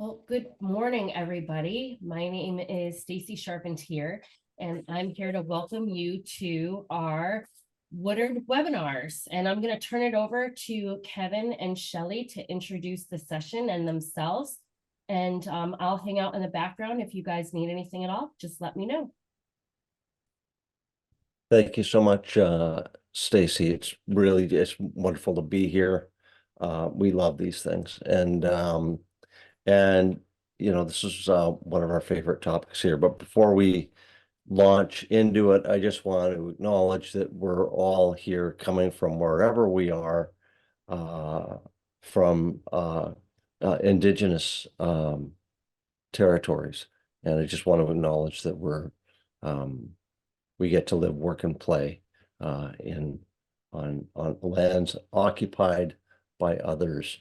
Well, good morning, everybody. My name is Stacy Charpentier, and I'm here to welcome you to our Woodard webinars. And I'm going to turn it over to Kevin and Shelley to introduce the session and themselves. And I'll hang out in the background. If you guys need anything at all, just let me know. Thank you so much, Stacy. It's wonderful to be here. We love these things, and this is one of our favorite topics here. But before we launch into it, I just want to acknowledge that we're all here coming from wherever we are, uh, from indigenous territories, and I just want to acknowledge that we get to live, work, and play in on lands occupied by others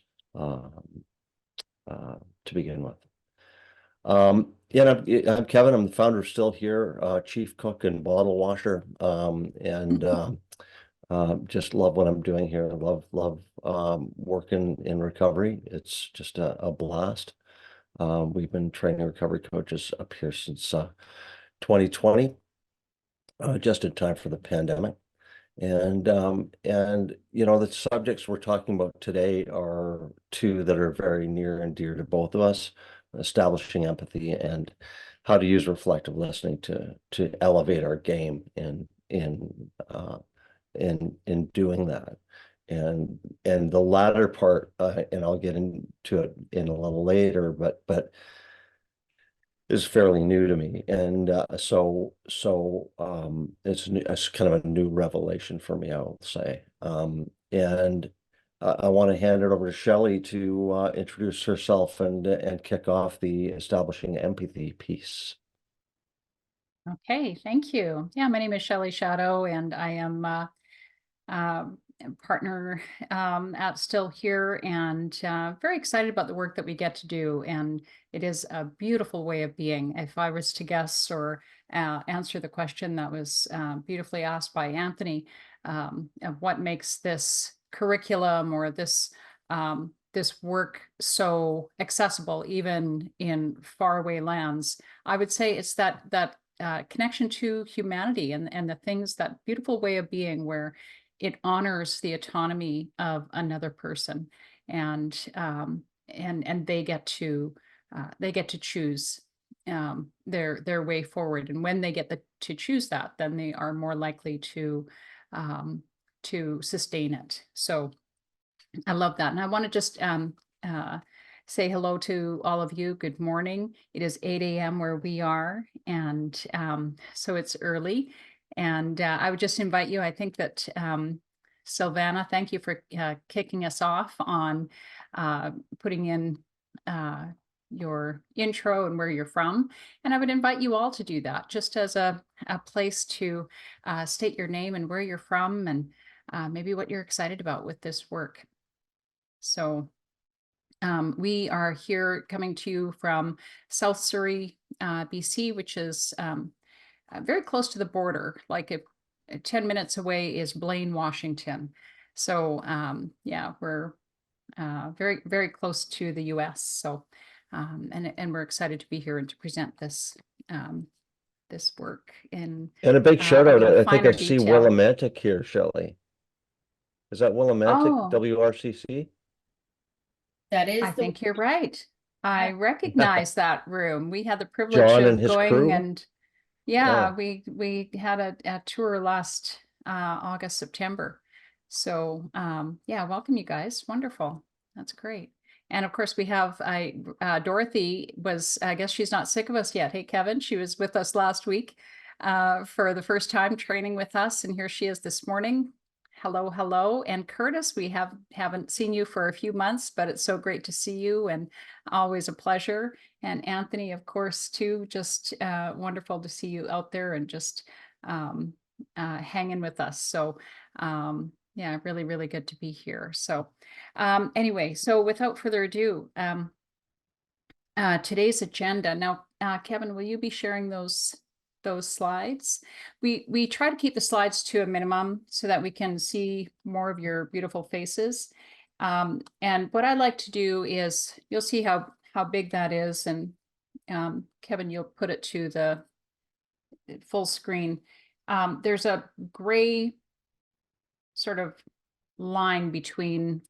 to begin with. I'm Kevin. I'm the founder of Still Here, chief cook and bottle washer, and just love what I'm doing here. I love working in recovery. It's just a blast. We've been training recovery coaches up here since 2020. Just in time for the pandemic. And the subjects we're talking about today are two that are very near and dear to both of us: establishing empathy and how to use reflective listening to elevate our game in doing that. And the latter part, and I'll get into it in a little later, but is fairly new to me, and it's kind of a new revelation for me, I will say. And I want to hand it over to Shelley to introduce herself and kick off the establishing empathy piece. Okay, thank you. Yeah, my name is Shelley Shadow, and I am partner at Still Here, and very excited about the work that we get to do. And it is a beautiful way of being. If I was to guess or answer the question that was beautifully asked by Anthony, of what makes this curriculum or this work so accessible, even in faraway lands, I would say it's that connection to humanity and the things, that beautiful way of being where it honors the autonomy of another person, and they get to choose their way forward. And when they get to choose that, then they are more likely to sustain it. So I love that. And I want to just say hello to all of you. Good morning. It is 8 a.m. where we are. And so it's early. And I would just invite you. I think that Silvana, thank you for kicking us off on putting in your intro and where you're from. And I would invite you all to do that, just as a place to state your name and where you're from, and maybe what you're excited about with this work. So we are here coming to you from South Surrey, BC, which is very close to the border. Like 10 minutes away is Blaine, Washington. So yeah, we're very, very close to the US. So and we're excited to be here and to present this this work in And a big shout out. I think I see detail. Willimantic here, Shelley. Is that Willimantic, Oh, WRCC? That is I think you're right. I recognize that room. We had the privilege John of and his going crew? and yeah, Yeah. we had a tour last August, September. So yeah, welcome you guys. Wonderful. That's great. And of course we have Dorothy was, I guess she's not sick of us yet. Hey, Kevin, she was with us last week for the first time training with us, and here she is this morning. Hello, hello. And Curtis, we haven't seen you for a few months, but it's so great to see you, and always a pleasure. And Anthony, of course, too, just wonderful to see you out there and just hanging with us. So yeah, really, really good to be here. So anyway, so without further ado, today's agenda. Now, Kevin, will you be sharing those slides? We try to keep the slides to a minimum so that we can see more of your beautiful faces. And what I like to do is, you'll see how how big that is. And Kevin, you'll put it to the full screen. There's a gray sort of line between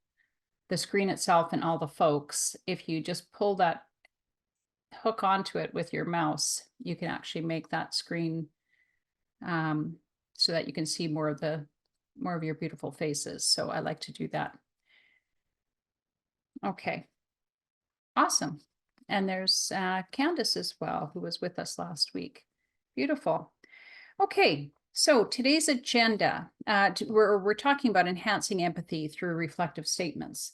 the screen itself and all the folks. If you just pull that hook onto it with your mouse, you can actually make that screen so that you can see more of your beautiful faces. So I like to do that. Okay, awesome. And there's Candace as well, who was with us last week. Beautiful. Okay, so today's agenda, we're talking about enhancing empathy through reflective statements.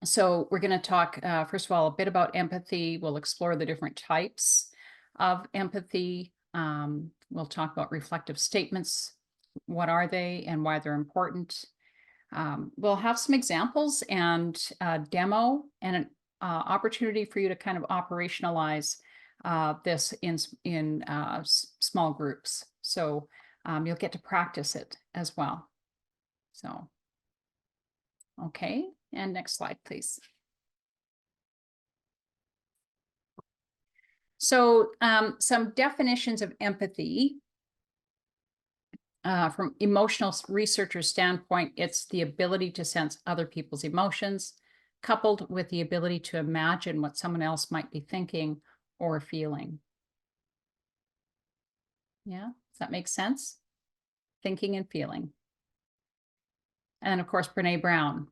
So we're going to talk, first of all, a bit about empathy. We'll explore the different types of empathy. We'll talk about reflective statements. What are they and why they're important? We'll have some examples and a demo and an opportunity for you to kind of operationalize this in small groups. So you'll get to practice it as well. So, okay, and next slide, please. So some definitions of empathy. From emotional researchers' standpoint, it's the ability to sense other people's emotions, coupled with the ability to imagine what someone else might be thinking or feeling. Yeah, does that make sense? Thinking and feeling. And of course, Brene Brown,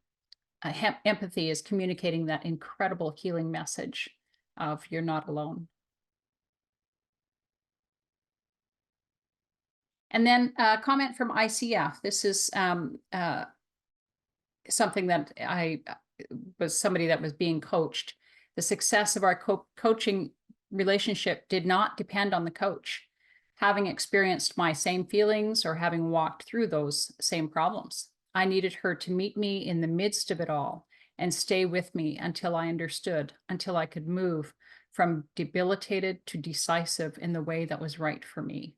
empathy is communicating that incredible healing message of you're not alone. And then a comment from ICF. This is something that I was somebody that was being coached. The success of our coaching relationship did not depend on the coach having experienced my same feelings or having walked through those same problems. I needed her to meet me in the midst of it all and stay with me until I understood, until I could move from debilitated to decisive in the way that was right for me.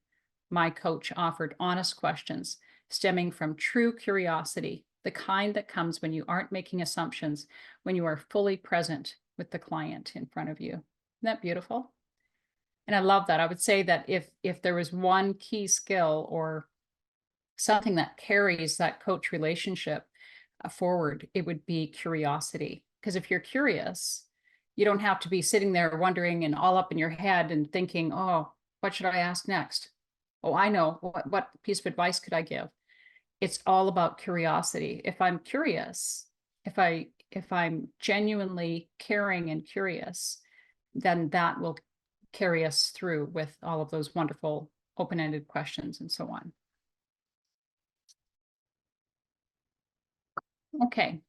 My coach offered honest questions stemming from true curiosity, the kind that comes when you aren't making assumptions, when you are fully present with the client in front of you. Isn't that beautiful? And I love that. I would say that if there was one key skill or something that carries that coach relationship forward, it would be curiosity. Because if you're curious, you don't have to be sitting there wondering and all up in your head and thinking, oh, what should I ask next? Oh, I know. What piece of advice could I give? It's all about curiosity. If I'm curious, if I'm genuinely caring and curious, then that will carry us through with all of those wonderful open-ended questions and so on. Okay,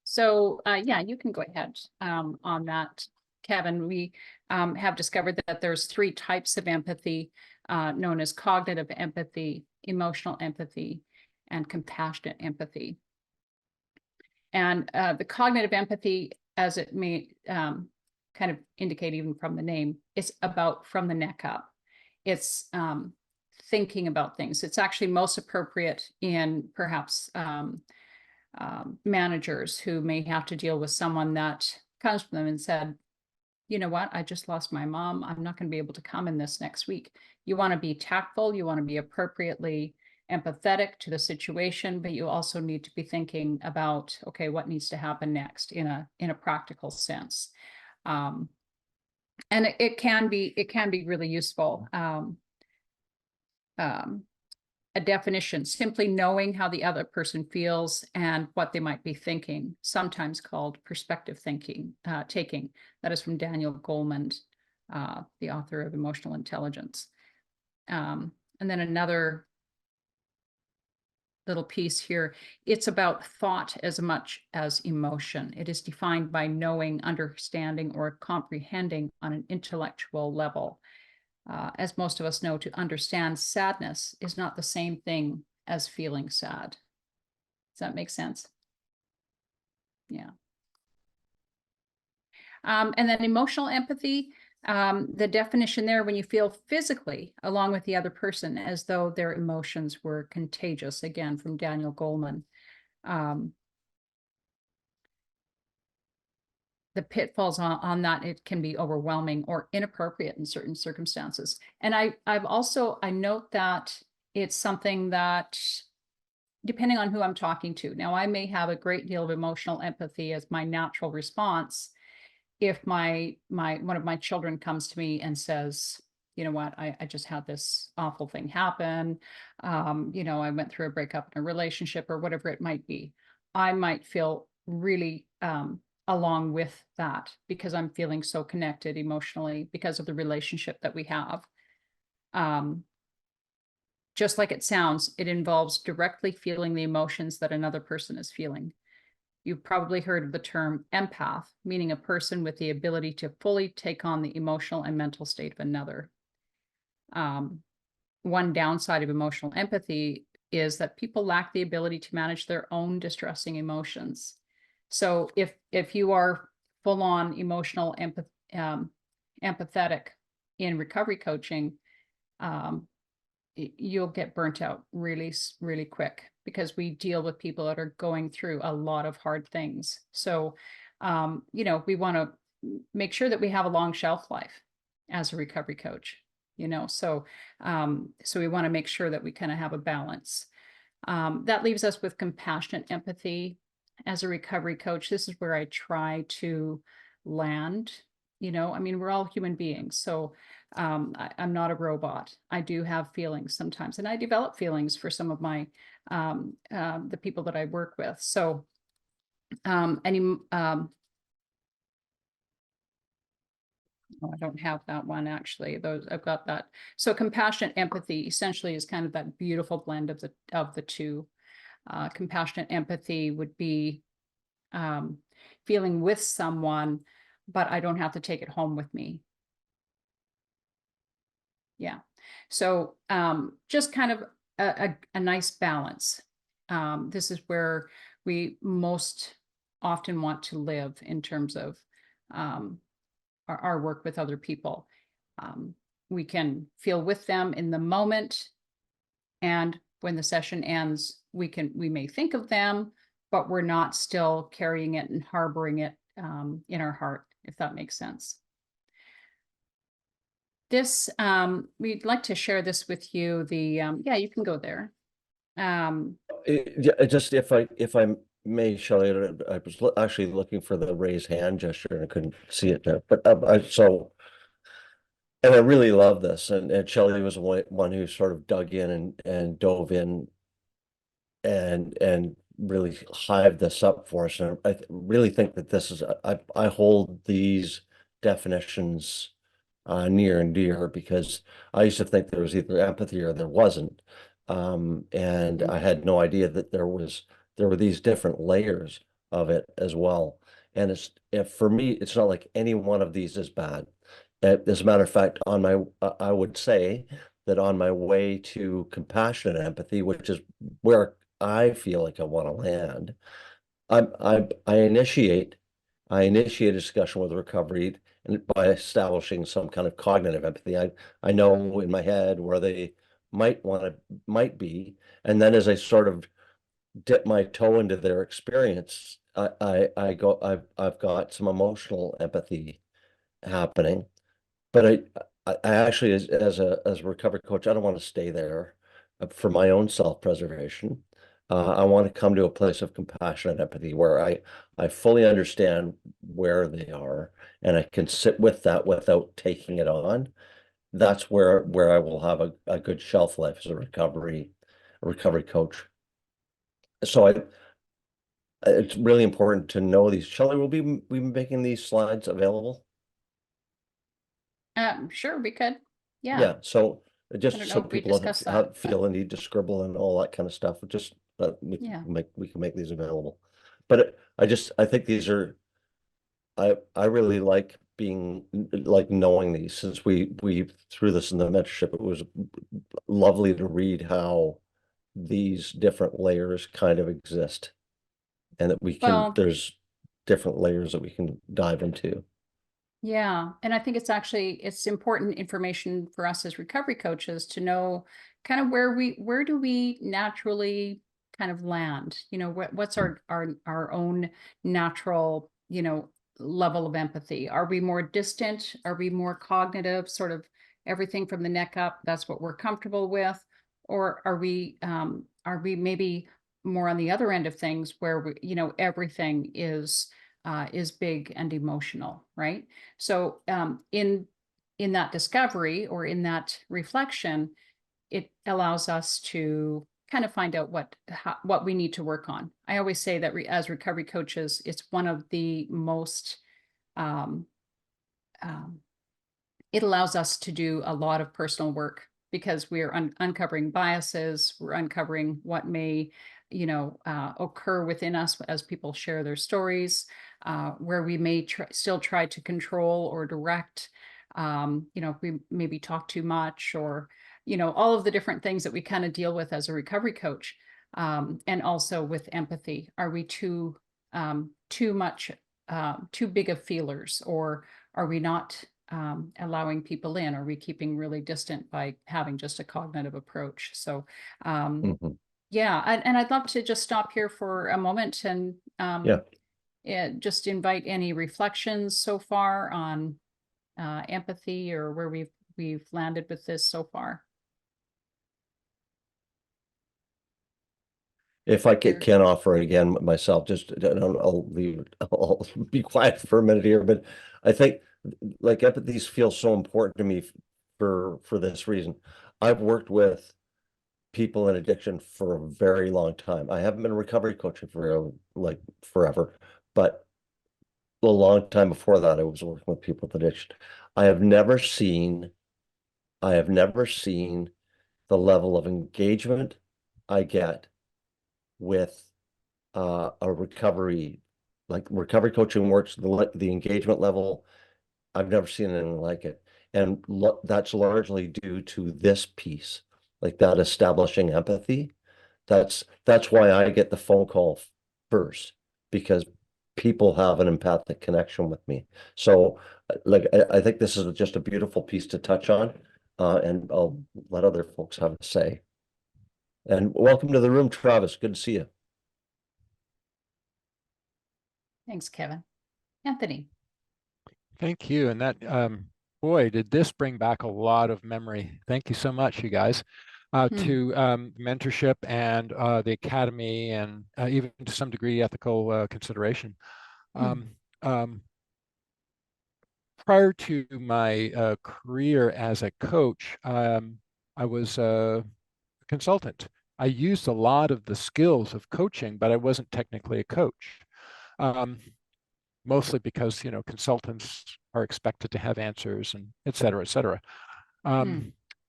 so yeah, you can go ahead on that, Kevin. We have discovered that there's 3 types of empathy known as cognitive empathy, emotional empathy, and compassionate empathy. And the cognitive empathy, as it may kind of indicate even from the name, is about from the neck up. It's thinking about things. It's actually most appropriate in perhaps managers who may have to deal with someone that comes to them and said, you know what, I just lost my mom. I'm not going to be able to come in this next week. You want to be tactful. You want to be appropriately empathetic to the situation, but you also need to be thinking about, okay, what needs to happen next in a practical sense. And it can be really useful. A definition, simply knowing how the other person feels and what they might be thinking, sometimes called perspective taking. That is from Daniel Goleman, the author of Emotional Intelligence. And then another little piece here, it's about thought as much as emotion. It is defined by knowing, understanding, or comprehending on an intellectual level. As most of us know, to understand sadness is not the same thing as feeling sad. Does that make sense? Yeah. And then emotional empathy, the definition there, when you feel physically along with the other person as though their emotions were contagious, again, from Daniel Goleman. the pitfalls on that, it can be overwhelming or inappropriate in certain circumstances. And I note that it's something that, depending on who I'm talking to. Now, I may have a great deal of emotional empathy as my natural response if one of my children comes to me and says, you know what, I just had this awful thing happen. You know, I went through a breakup in a relationship or whatever it might be. I might feel really along with that because I'm feeling so connected emotionally because of the relationship that we have. Just like it sounds, it involves directly feeling the emotions that another person is feeling. You've probably heard of the term empath, meaning a person with the ability to fully take on the emotional and mental state of another. One downside of emotional empathy is that people lack the ability to manage their own distressing emotions. So if you are full on emotional empathetic in recovery coaching, you'll get burnt out really, really quick because we deal with people that are going through a lot of hard things. So, you know, we want to make sure that we have a long shelf life as a recovery coach, you know, so we want to make sure that we kind of have a balance. That leaves us with compassionate empathy as a recovery coach. This is where I try to land. You know, I mean, we're all human beings. So I'm not a robot. I do have feelings sometimes, and I develop feelings for some of my the people that I work with. So oh, I don't have that one actually. Those I've got that. So compassionate empathy essentially is kind of that beautiful blend of the two. Compassionate empathy would be feeling with someone, but I don't have to take it home with me. Yeah. So just kind of a nice balance. This is where we most often want to live in terms of our work with other people. We can feel with them in the moment, and when the session ends, we may think of them, but we're not still carrying it and harboring it in our heart, if that makes sense. This, we'd like to share this with you. Yeah, you can go there. Just if I may, Shelley, I was actually looking for the raise hand gesture and I couldn't see it there, but and I really love this. And Shelley was one who sort of dug in and dove in and really hived this up for us. And I really think that this is, I hold these definitions near and dear because I used to think there was either empathy or there wasn't. And I had no idea that there were these different layers of it as well. And for me, it's not like any one of these is bad. As a matter of fact, I would say that on my way to compassionate empathy, which is where I feel like I want to land, I initiate a discussion with recovery and by establishing some kind of cognitive empathy. I know in my head where they might be, and then as I sort of dip my toe into their experience, I've got some emotional empathy happening. But I actually, as a recovery coach, I don't want to stay there for my own self-preservation. I want to come to a place of compassion and empathy where I fully understand where they are and I can sit with that without taking it on. That's where I will have a good shelf life as a recovery coach. So it's really important to know these. Shelley, will we be making these slides available? Sure, we could. Yeah. Yeah, so I just don't know so if we people discussed don't that. feel the need to scribble and all that kind of stuff, just we Yeah. can make these available. But I think these are, I really like knowing these since we through this in the mentorship. It was lovely to read how these different layers kind of exist and that Well, there's different layers that we can dive into. yeah. And I think it's important information for us as recovery coaches to know kind of where do we naturally kind of land, you know, what's our own natural, you know, level of empathy? Are we more distant? Are we more cognitive, sort of everything from the neck up? That's what we're comfortable with, or are we maybe more on the other end of things where everything is big and emotional, right? So in that discovery or in that reflection, it allows us to kind of find out what we need to work on. I always say that as recovery coaches, it's one of the most um, um, it allows us to do a lot of personal work because we're uncovering biases, we're uncovering what may occur within us as people share their stories, where we may still try to control or direct, if we maybe talk too much, or all of the different things that we kind of deal with as a recovery coach. And also with empathy, are we too much too big of feelers, or are we not allowing people in? Are we keeping really distant by having just a cognitive approach? So Mhm. yeah, and I'd love to just stop here for a moment and just invite any reflections so far on empathy, or where we've landed with this so far. If I can offer it again myself, just I'll leave it, I'll be quiet for a minute here, but I think like empathy feels so important to me for this reason. I've worked with people in addiction for a very long time. I haven't been a recovery coach for like forever, but a long time before that, I was working with people with addiction. I have never seen, I have never seen the level of engagement I get with a recovery, like recovery coaching works, the engagement level, I've never seen anything like it. And that's largely due to this piece, like that establishing empathy. That's why I get the phone call first, because people have an empathic connection with me. So like I think this is just a beautiful piece to touch on. And I'll let other folks have a say. And welcome to the room, Travis. Good to see you. Thanks, Kevin. Anthony. Thank you. And that, boy, did this bring back a lot of memory. Thank you so much, you guys, to mentorship and the academy, and even to some degree ethical consideration. Prior to my career as a coach, I was a consultant. I used a lot of the skills of coaching, but I wasn't technically a coach. Mostly because, consultants are expected to have answers, and et cetera, et cetera.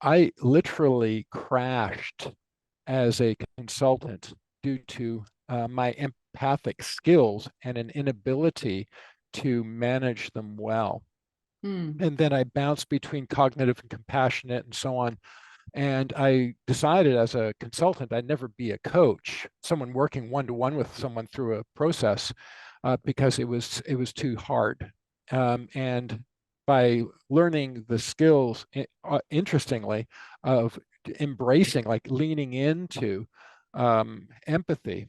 I literally crashed as a consultant due to my empathic skills and an inability to manage them well. And then I bounced between cognitive and compassionate and so on. And I decided as a consultant, I'd never be a coach, someone working one-to-one with someone through a process, because it was too hard. And by learning the skills, interestingly, of embracing, like leaning into empathy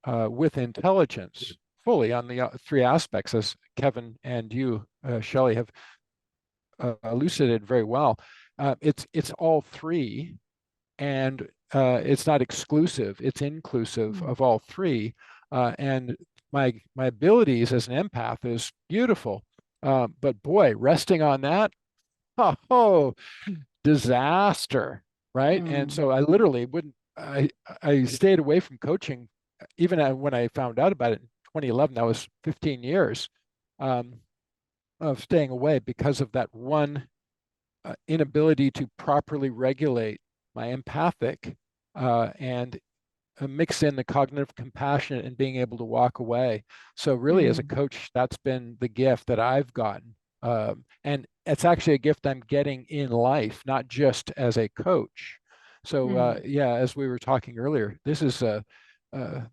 with intelligence fully on the three aspects, as Kevin and you, Shelley, have elucidated very well. It's all three, and it's not exclusive, it's inclusive of all three. And my abilities as an empath is beautiful, but boy, resting on that, oh, disaster, right? And so I literally wouldn't. I stayed away from coaching, even when I found out about it in 2011. That was 15 years of staying away because of that one inability to properly regulate my empathic and mix in the cognitive compassion and being able to walk away. So really, as a coach, that's been the gift that I've gotten. And it's actually a gift I'm getting in life, not just as a coach. So yeah, as we were talking earlier, this is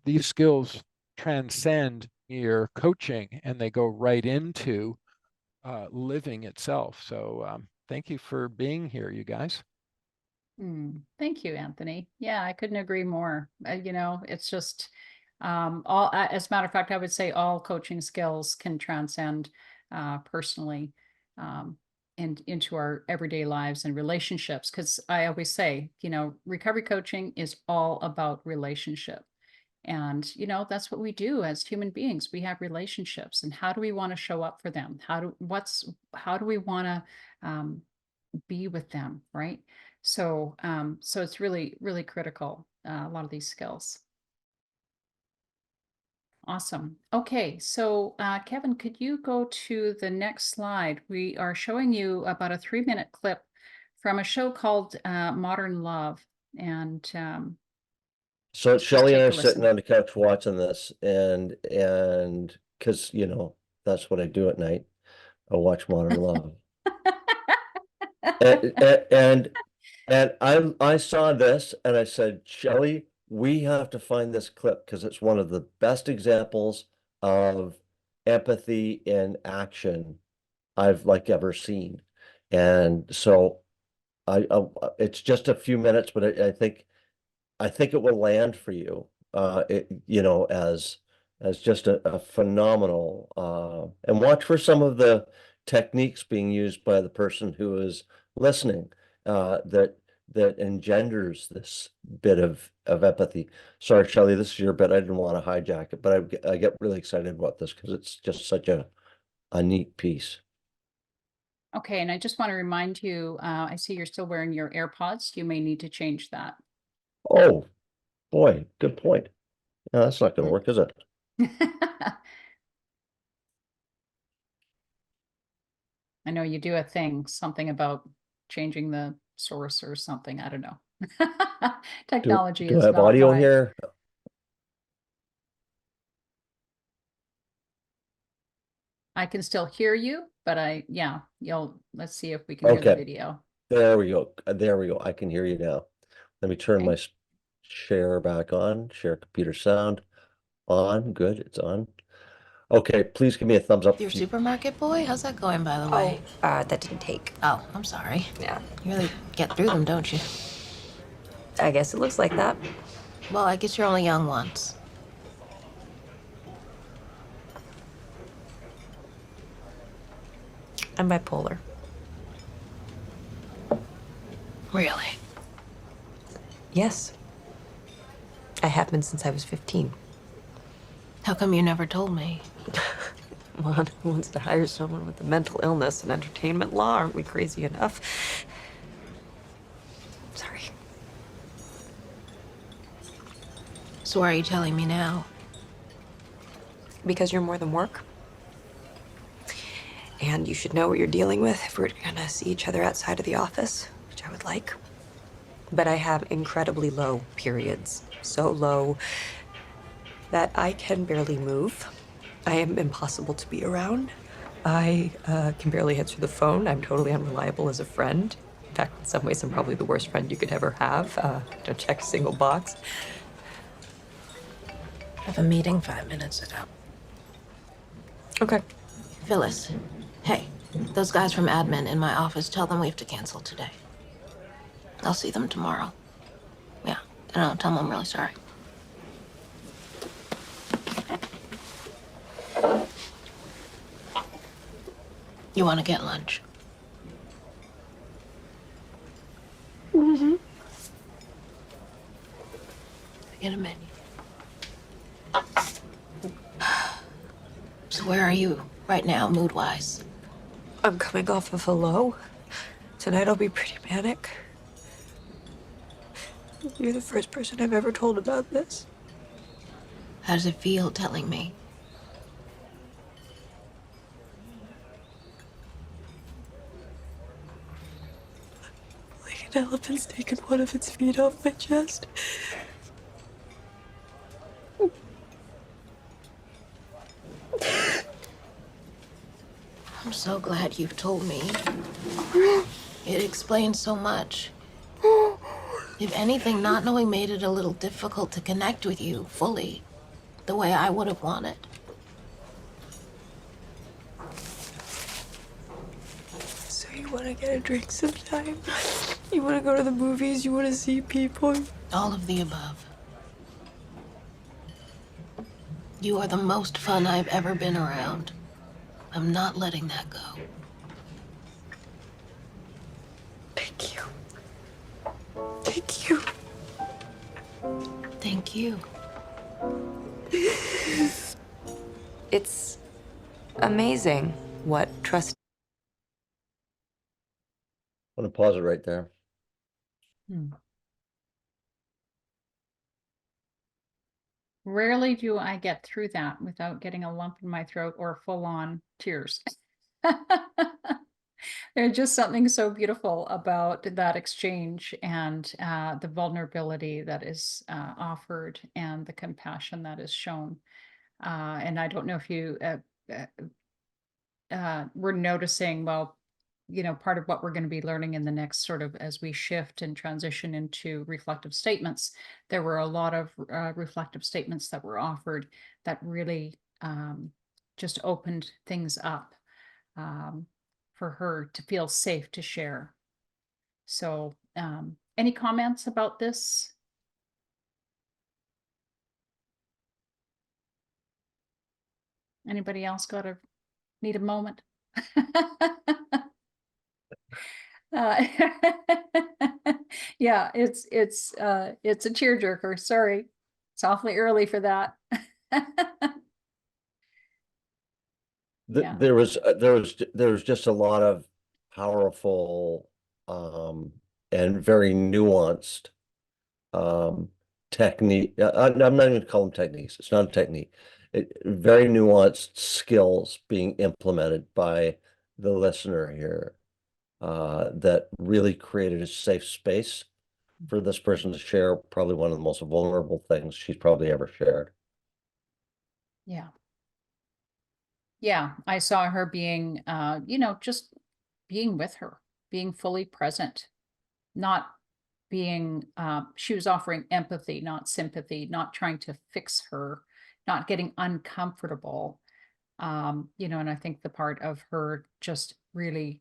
these skills transcend your coaching, and they go right into living itself. So thank you for being here, you guys. Thank you, Anthony. Yeah, I couldn't agree more. It's just As a matter of fact, I would say all coaching skills can transcend personally and into our everyday lives and relationships. Because I always say, recovery coaching is all about relationship. And, that's what we do as human beings. We have relationships, and how do we want to show up for them? How do we want to be with them, right? So, so it's really, really critical, a lot of these skills. Awesome. Okay, so Kevin, could you go to the next slide? We are showing you about a 3-minute clip from a show called Modern Love. And So just Shelley and I take are a listen. sitting on the couch watching this, and because that's what I do at night. I watch Modern Love. And I saw this and I said, Shelley, we have to find this clip because it's one of the best examples of empathy in action I've ever seen. And so it's just a few minutes, but I think it will land for you, as just a phenomenal, and watch for some of the techniques being used by the person who is listening, that engenders this bit of empathy. Sorry, Shelley, this is your bit. I didn't want to hijack it, but I get really excited about this because it's just such a neat piece. Okay, and I just want to remind you, I see you're still wearing your AirPods. You may need to change that. Oh, boy, good point. No, that's not going to work, is it? I know you do a thing, something about changing the source or something. I don't know. Technology Do I is have not audio my. here? I can still hear you, but let's see if we can hear the Okay. video. There we go. There we go. I can hear you now. Let me turn Okay. my share back on. Share computer sound on. Good. It's on. Okay. Please give me a thumbs up. Your supermarket boy? How's that going, by the way? That didn't take. Oh, I'm sorry. Yeah. You really get through them, don't you? I guess it looks like that. Well, I guess you're only young once. I'm bipolar. Really? Yes. I have been since I was 15. How come you never told me? Well, who wants to hire someone with a mental illness and entertainment law? Aren't we crazy enough? Sorry. So why are you telling me now? Because you're more than work. And you should know what you're dealing with if we're gonna see each other outside of the office, which I would like. But I have incredibly low periods. So low that I can barely move. I am impossible to be around. I can barely answer the phone. I'm totally unreliable as a friend. In fact, in some ways, I'm probably the worst friend you could ever have. Don't check a single box. I have a meeting 5 minutes ago. Okay. Phyllis, hey, those guys from admin in my office, tell them we have to cancel today. I'll see them tomorrow. Yeah, and I'll tell them I'm really sorry. You want to get lunch? Mm-hmm. Get a menu. So where are you right now, mood-wise? I'm coming off of a low. Tonight I'll be pretty manic. You're the first person I've ever told about this. How does it feel telling me? Like an elephant's taken one of its feet off my chest. I'm so glad you've told me. It explains so much. If anything, not knowing made it a little difficult to connect with you fully, the way I would have wanted. So you want to get a drink sometime? You want to go to the movies? You want to see people? All of the above. You are the most fun I've ever been around. I'm not letting that go. Thank you. Thank you. Thank you. It's amazing what trust. I'm gonna pause it right there. Hmm. Rarely do I get through that without getting a lump in my throat or full-on tears. There's just something so beautiful about that exchange and the vulnerability that is offered and the compassion that is shown. And I don't know if you were noticing, well, you know, part of what we're going to be learning in the next sort of as we shift and transition into reflective statements, there were a lot of reflective statements that were offered that really just opened things up for her to feel safe to share. So any comments about this? Anybody else need a moment? Uh, yeah, it's a tearjerker. Sorry, it's awfully early for that. Yeah. There was just a lot of powerful and very nuanced technique. I'm not even gonna call them techniques. It's not a technique. Very nuanced skills being implemented by the listener here that really created a safe space for this person to share probably one of the most vulnerable things she's probably ever shared. Yeah. Yeah, I saw her being, you know, just being with her, being fully present, not being, she was offering empathy, not sympathy, not trying to fix her, not getting uncomfortable. You know, and I think the part of her just really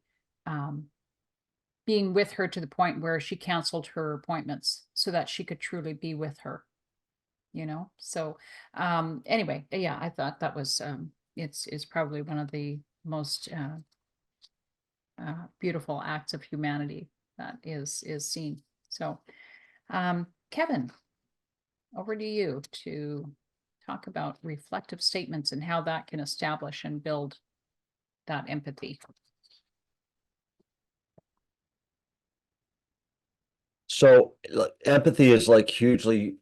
being with her to the point where she canceled her appointments so that she could truly be with her, you know? So anyway, yeah, I thought that was it's probably one of the most beautiful acts of humanity that is seen. So Kevin, over to you to talk about reflective statements and how that can establish and build that empathy. So empathy is like hugely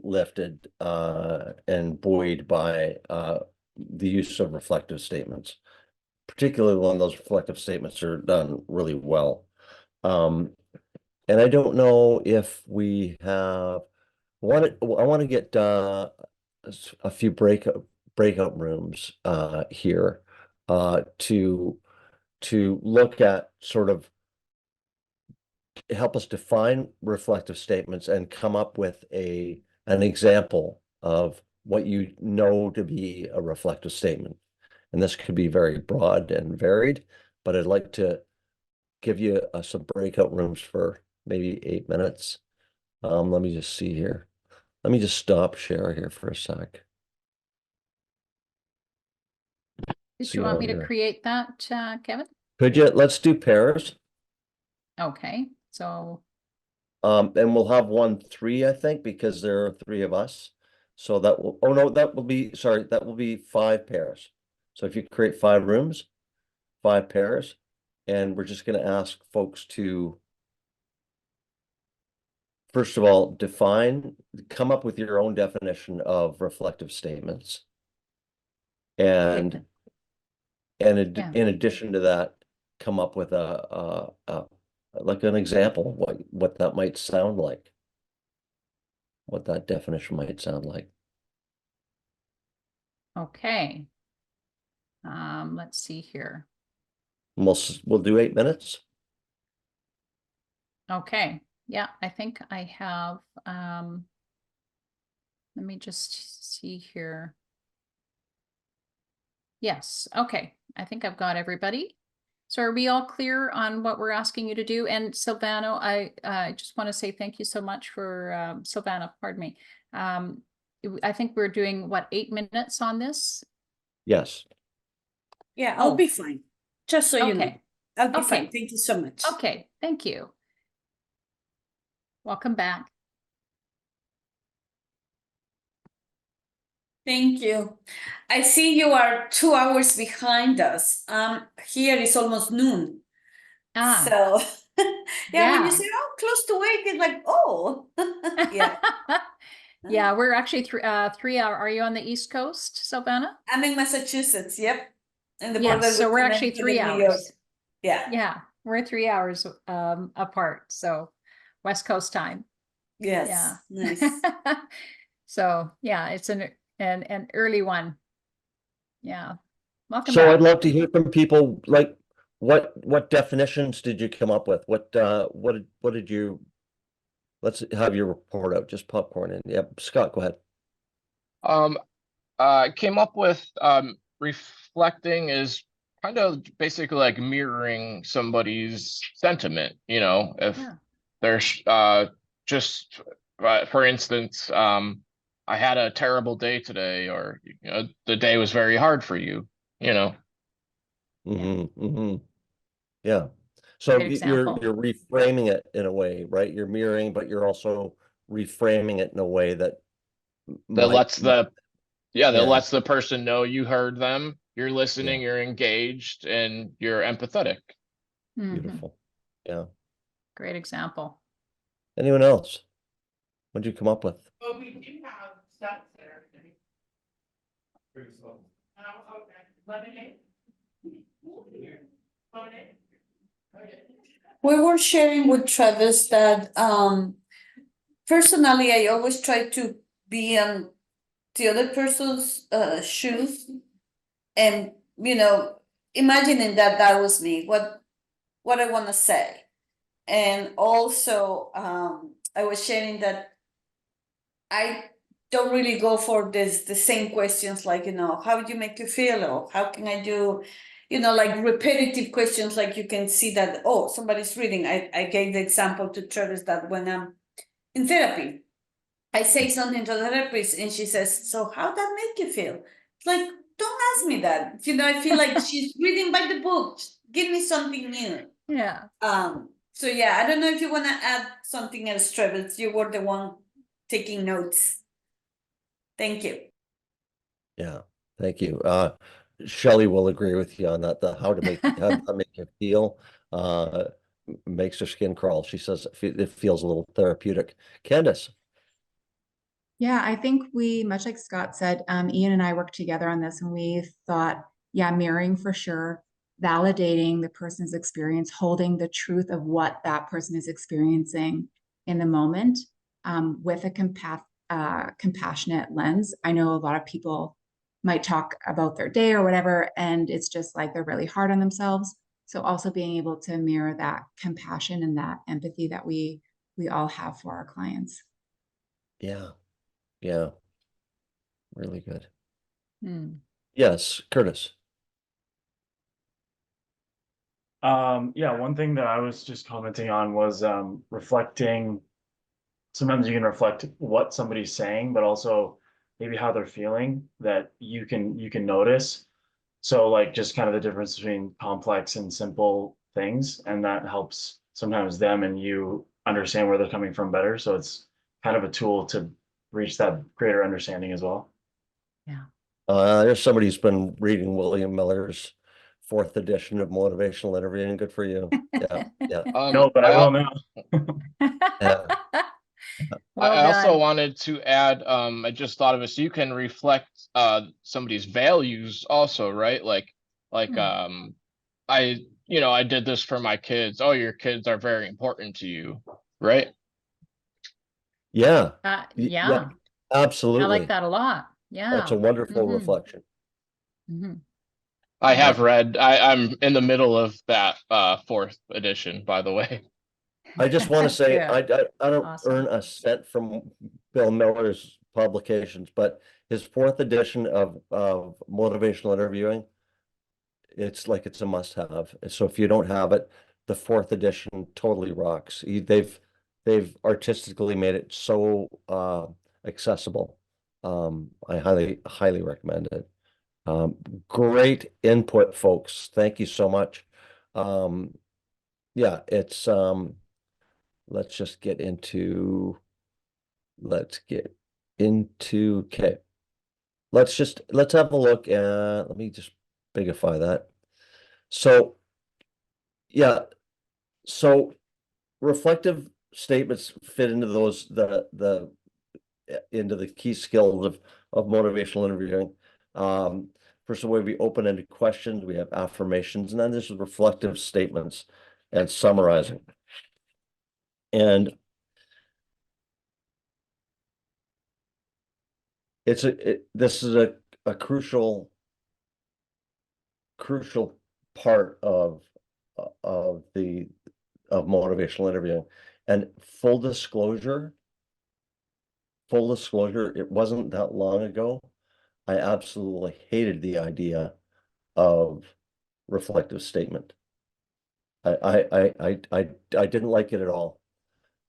lifted and buoyed by the use of reflective statements, particularly when those reflective statements are done really well. And I don't know if we have I want to get a few breakout rooms here to look at sort of help us define reflective statements and come up with an example of what you know to be a reflective statement. And this could be very broad and varied, but I'd like to give you some breakout rooms for maybe 8 minutes. Let me just see here. Let me just stop share here for a sec. Did See you want how me to you're- create that, Kevin? Could you, let's do pairs. Okay, so And we'll have 1, 3, I think, because there are 3 of us. So that will, oh no, that will be, sorry, that will be 5 pairs. So if you create 5 rooms, 5 pairs, and we're just gonna ask folks to, first of all, come up with your own definition of reflective statements. And Yeah. in addition to that, come up with like an example of what that might sound like. What that definition might sound like. Okay. Let's see here. We'll do 8 minutes. Okay, yeah, I think I have, let me just see here. Yes, okay, I think I've got everybody. So are we all clear on what we're asking you to do? And Silvano, I just want to say thank you so much for, Silvana, pardon me. I think we're doing what, 8 minutes on this? Yes. Yeah, I'll Oh. be fine. Just so you know, Okay. I'll be Okay. fine. Thank you so much. Okay, thank you. Welcome back. Thank you. I see you are 2 hours behind us. Here is almost noon. Ah, So yeah, when you yeah. say, oh, close to 8, it's like, oh, yeah. Yeah, we're actually 3 hour. Are you on the East Coast, Silvana? I'm in Massachusetts, yep. And the Yes, border so with we're actually Connecticut 3 and New York. hours. Yeah, Yeah, we're 3 hours apart, so West Coast time. yes, Yeah. nice. So yeah, it's an early one. Yeah. Welcome So I'd back. love to hear from people, like, what definitions did you come up with? What did you, let's have your report out, just popcorn in. Yep, Scott, go ahead. I came up with reflecting is kind of basically like mirroring somebody's sentiment, you know, if Yeah. there's just for instance, I had a terrible day today, or you know, the day was very hard for you, you know. Yeah. So Great example. you're reframing it in a way, right? You're mirroring, but you're also reframing it in a way that That lets that Yeah. lets the person know you heard them, you're listening, Yeah. you're engaged, and you're empathetic. Mhm. Beautiful. Yeah. Great example. Anyone else? What'd you come up with? Well, we do have stats there. Pretty slow. Oh, okay. Lemonade? Lemonade? Okay. We were sharing with Travis that personally I always try to be on the other person's shoes, and imagining that that was me, what I want to say. And also I was sharing that I don't really go for the same questions, like, how would you make you feel, or how can I do, like repetitive questions, like you can see that, oh, somebody's reading. I gave the example to Travis that when I'm in therapy, I say something to the therapist and she says, so how that make you feel? It's like, don't ask me that. I feel like she's reading by the book. Give me something new. Yeah. So yeah, I don't know if you want to add something else, Travis. You were the one taking notes. Thank you. Yeah, thank you. Shelley will agree with you on that, the how to make you feel makes her skin crawl. She says it feels a little therapeutic. Candace. Yeah, I think we, much like Scott said, Ian and I worked together on this and we thought, yeah, mirroring for sure, validating the person's experience, holding the truth of what that person is experiencing in the moment with a compassionate lens. I know a lot of people might talk about their day or whatever, and it's just like they're really hard on themselves. So also being able to mirror that compassion and that empathy that we all have for our clients. Yeah. Yeah. Really good. Hmm. Yes, Curtis. Yeah, one thing that I was just commenting on was reflecting. Sometimes you can reflect what somebody's saying, but also maybe how they're feeling that you can notice. So like just kind of the difference between complex and simple things, and that helps sometimes them and you understand where they're coming from better. So it's kind of a tool to reach that greater understanding as well. Yeah. There's somebody who's been reading William Miller's 4th edition of motivational interviewing. Good for you. Yeah, yeah. No, but I will now. Yeah. Well I also done. wanted to add, I just thought of it, so you can reflect somebody's values also, right? Like Hmm. I did this for my kids. Oh, your kids are very important to you, right? Yeah. Yeah, I Absolutely. like that a lot. That's Yeah. a wonderful Mhm. reflection. Mhm. I Yeah. have read, I'm in the middle of that 4th edition, by the way. I just want to say, Good. I don't Awesome. earn a cent from Bill Miller's publications, but his 4th edition of motivational interviewing, it's like it's a must-have. So if you don't have it, the 4th edition totally rocks. They've artistically made it so accessible. I highly recommend it. Great input, folks. Thank you so much. Yeah, it's let's get into okay. Let's have a look at, let me just bigify that. So yeah, so reflective statements fit into those into the key skills of motivational interviewing. First of all, we open-ended questions, we have affirmations, and then there's reflective statements and summarizing. And this is a crucial part of motivational interviewing. And full disclosure, it wasn't that long ago I absolutely hated the idea of reflective statement. I didn't like it at all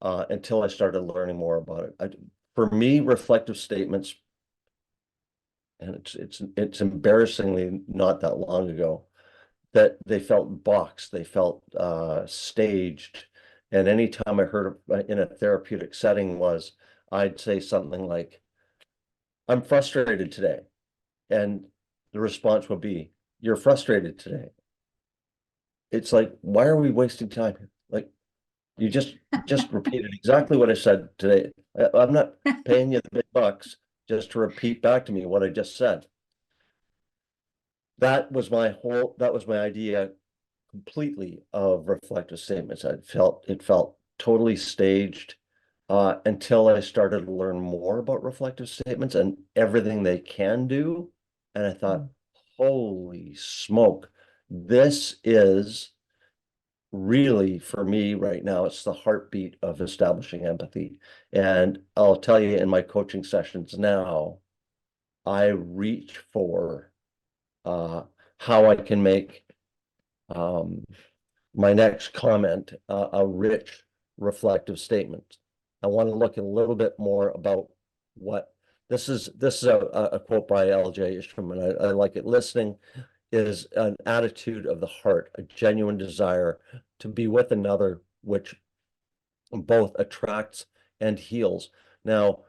until I started learning more about it. For me, reflective statements, and it's embarrassingly not that long ago, that they felt boxed, they felt staged. And anytime I heard in a therapeutic setting I'd say something like, "I'm frustrated today." And the response would be, "You're frustrated today." It's like, why are we wasting time here? Like, you just repeated exactly what I said today. I'm not paying you the big bucks just to repeat back to me what I just said. That was my idea completely of reflective statements. It felt totally staged until I started to learn more about reflective statements and everything they can do. And I thought, holy smoke, this is really, for me right now, it's the heartbeat of establishing empathy. And I'll tell you, in my coaching sessions now, I reach for how I can make my next comment a rich, reflective statement. I want to look a little bit more about what this is. This is a quote by L.J. Isham, and I like it. Listening is an attitude of the heart, a genuine desire to be with another, which both attracts and heals. Now,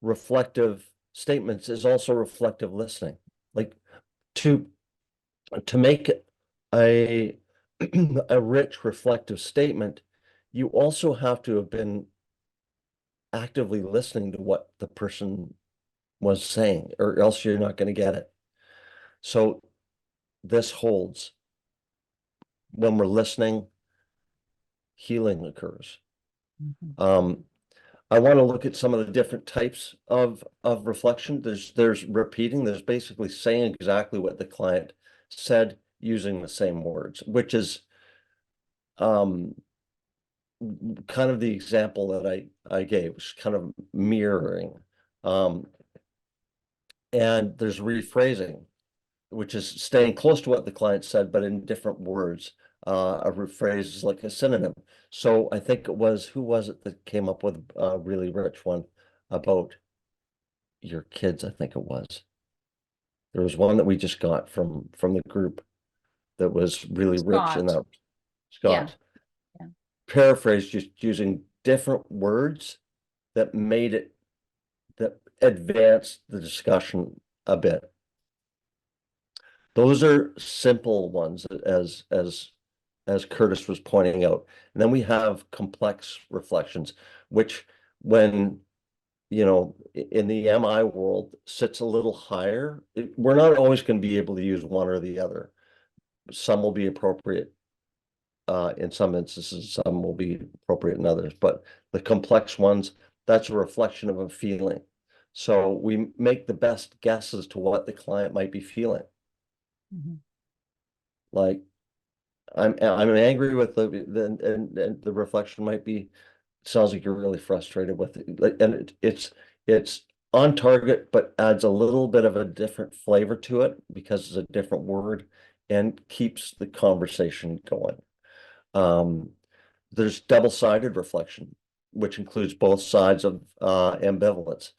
reflective statements is also reflective listening. Like, to make a a rich reflective statement, you also have to have been actively listening to what the person was saying, or else you're not going to get it. So this holds. When we're listening, healing occurs. I want to look at some of the different types of reflection. There's repeating. There's basically saying exactly what the client said using the same words, which is kind of the example that I gave, which is kind of mirroring. And there's rephrasing, which is staying close to what the client said, but in different words. A rephrase is like a synonym. So I think who was it that came up with a really rich one about your kids? I think it was. There was one that we just got from the group that was really rich in that. Scott. Yeah. Paraphrased, just using different words that advanced the discussion a bit. Those are simple ones, as Curtis was pointing out. And then we have complex reflections, which, when in the MI world, sits a little higher. We're not always going to be able to use one or the other. Some will be appropriate in some instances, some will be appropriate in others, but the complex ones, that's a reflection of a feeling. So we make the best guess as to what the client might be feeling. Like, I'm angry with and the reflection might be, sounds like you're really frustrated with it. And it's on target, but adds a little bit of a different flavor to it because it's a different word and keeps the conversation going. There's double-sided reflection, which includes both sides of ambivalence.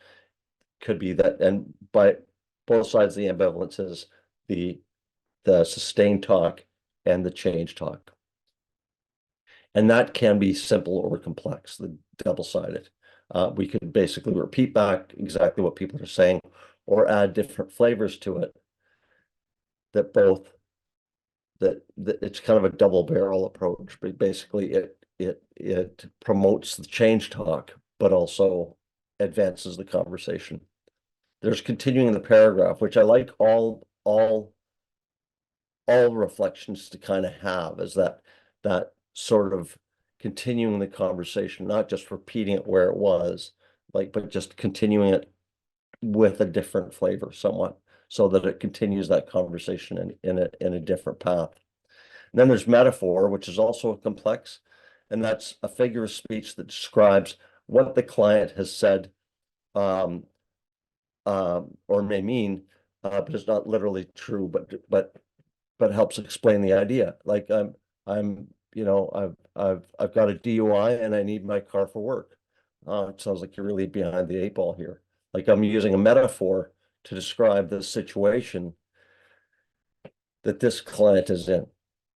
could be that, and by both sides, the ambivalence is the sustained talk and the change talk. And that can be simple or complex, the double-sided. We could basically repeat back exactly what people are saying or add different flavors to it that it's kind of a double barrel approach, but basically it promotes the change talk, but also advances the conversation. There's continuing the paragraph, which I like all reflections to kind of have, is that sort of continuing the conversation, not just repeating it where it was, but just continuing it with a different flavor somewhat, so that it continues that conversation in a different path. And then there's metaphor, which is also complex, and that's a figure of speech that describes what the client has said, or may mean, but it's not literally true, but helps explain the idea. Like I've got a DUI and I need my car for work. It sounds like you're really behind the eight ball here. Like I'm using a metaphor to describe the situation that this client is in.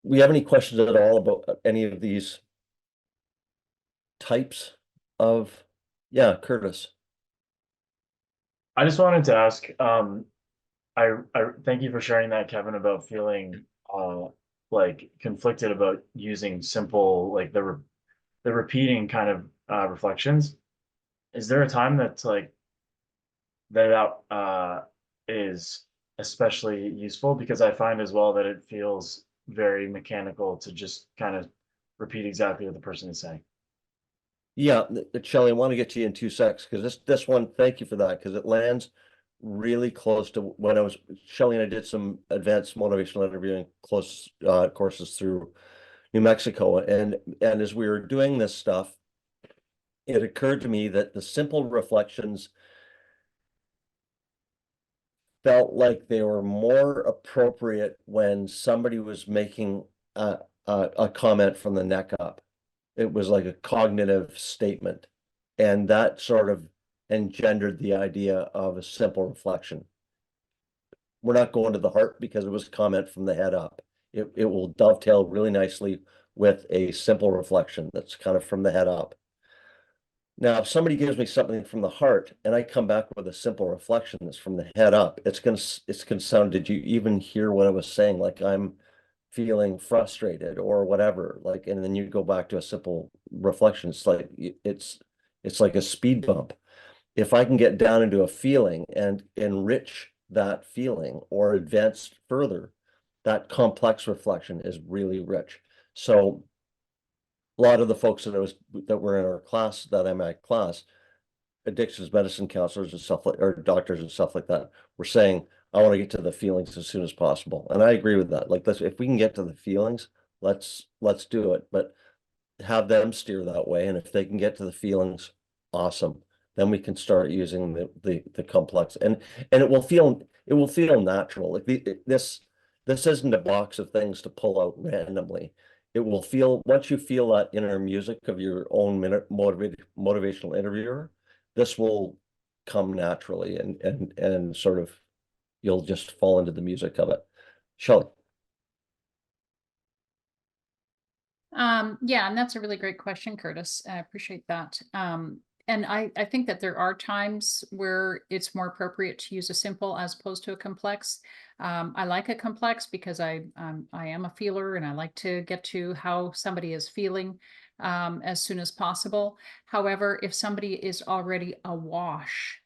We have any questions at all about any of these types of? Yeah, Curtis. I just wanted to ask, I thank you for sharing that, Kevin, about feeling like conflicted about using simple, like the repeating kind of reflections. Is there a time that's like that is especially useful? Because I find as well that it feels very mechanical to just kind of repeat exactly what the person is saying. Yeah, Shelley, I want to get to you in 2 secs, because this one, thank you for that, because it lands really close to when Shelley and I did some advanced motivational interviewing courses through New Mexico. And as we were doing this stuff, it occurred to me that the simple reflections felt like they were more appropriate when somebody was making a comment from the neck up. It was like a cognitive statement, and that sort of engendered the idea of a simple reflection. We're not going to the heart because it was a comment from the head up. It will dovetail really nicely with a simple reflection that's kind of from the head up. Now, if somebody gives me something from the heart and I come back with a simple reflection that's from the head up, it's gonna sound, did you even hear what I was saying? Like I'm feeling frustrated or whatever, like, and then you go back to a simple reflection. It's like it's like a speed bump. If I can get down into a feeling and enrich that feeling or advance further, that complex reflection is really rich. So a lot of the folks that were in our class, that MI class, addictions medicine counselors and stuff like, or doctors and stuff like that, were saying, I want to get to the feelings as soon as possible. And I agree with that. Like, if we can get to the feelings, let's do it, but have them steer that way. And if they can get to the feelings, awesome. Then we can start using the complex, and it will feel natural. Like this isn't a box of things to pull out randomly. It will feel, once you feel that inner music of your own motivational interviewer, this will come naturally, and sort of you'll just fall into the music of it. Shelley. Yeah, and that's a really great question, Curtis. I appreciate that. And I think that there are times where it's more appropriate to use a simple as opposed to a complex. I like a complex because I am a feeler and I like to get to how somebody is feeling as soon as possible. However, if somebody is already awash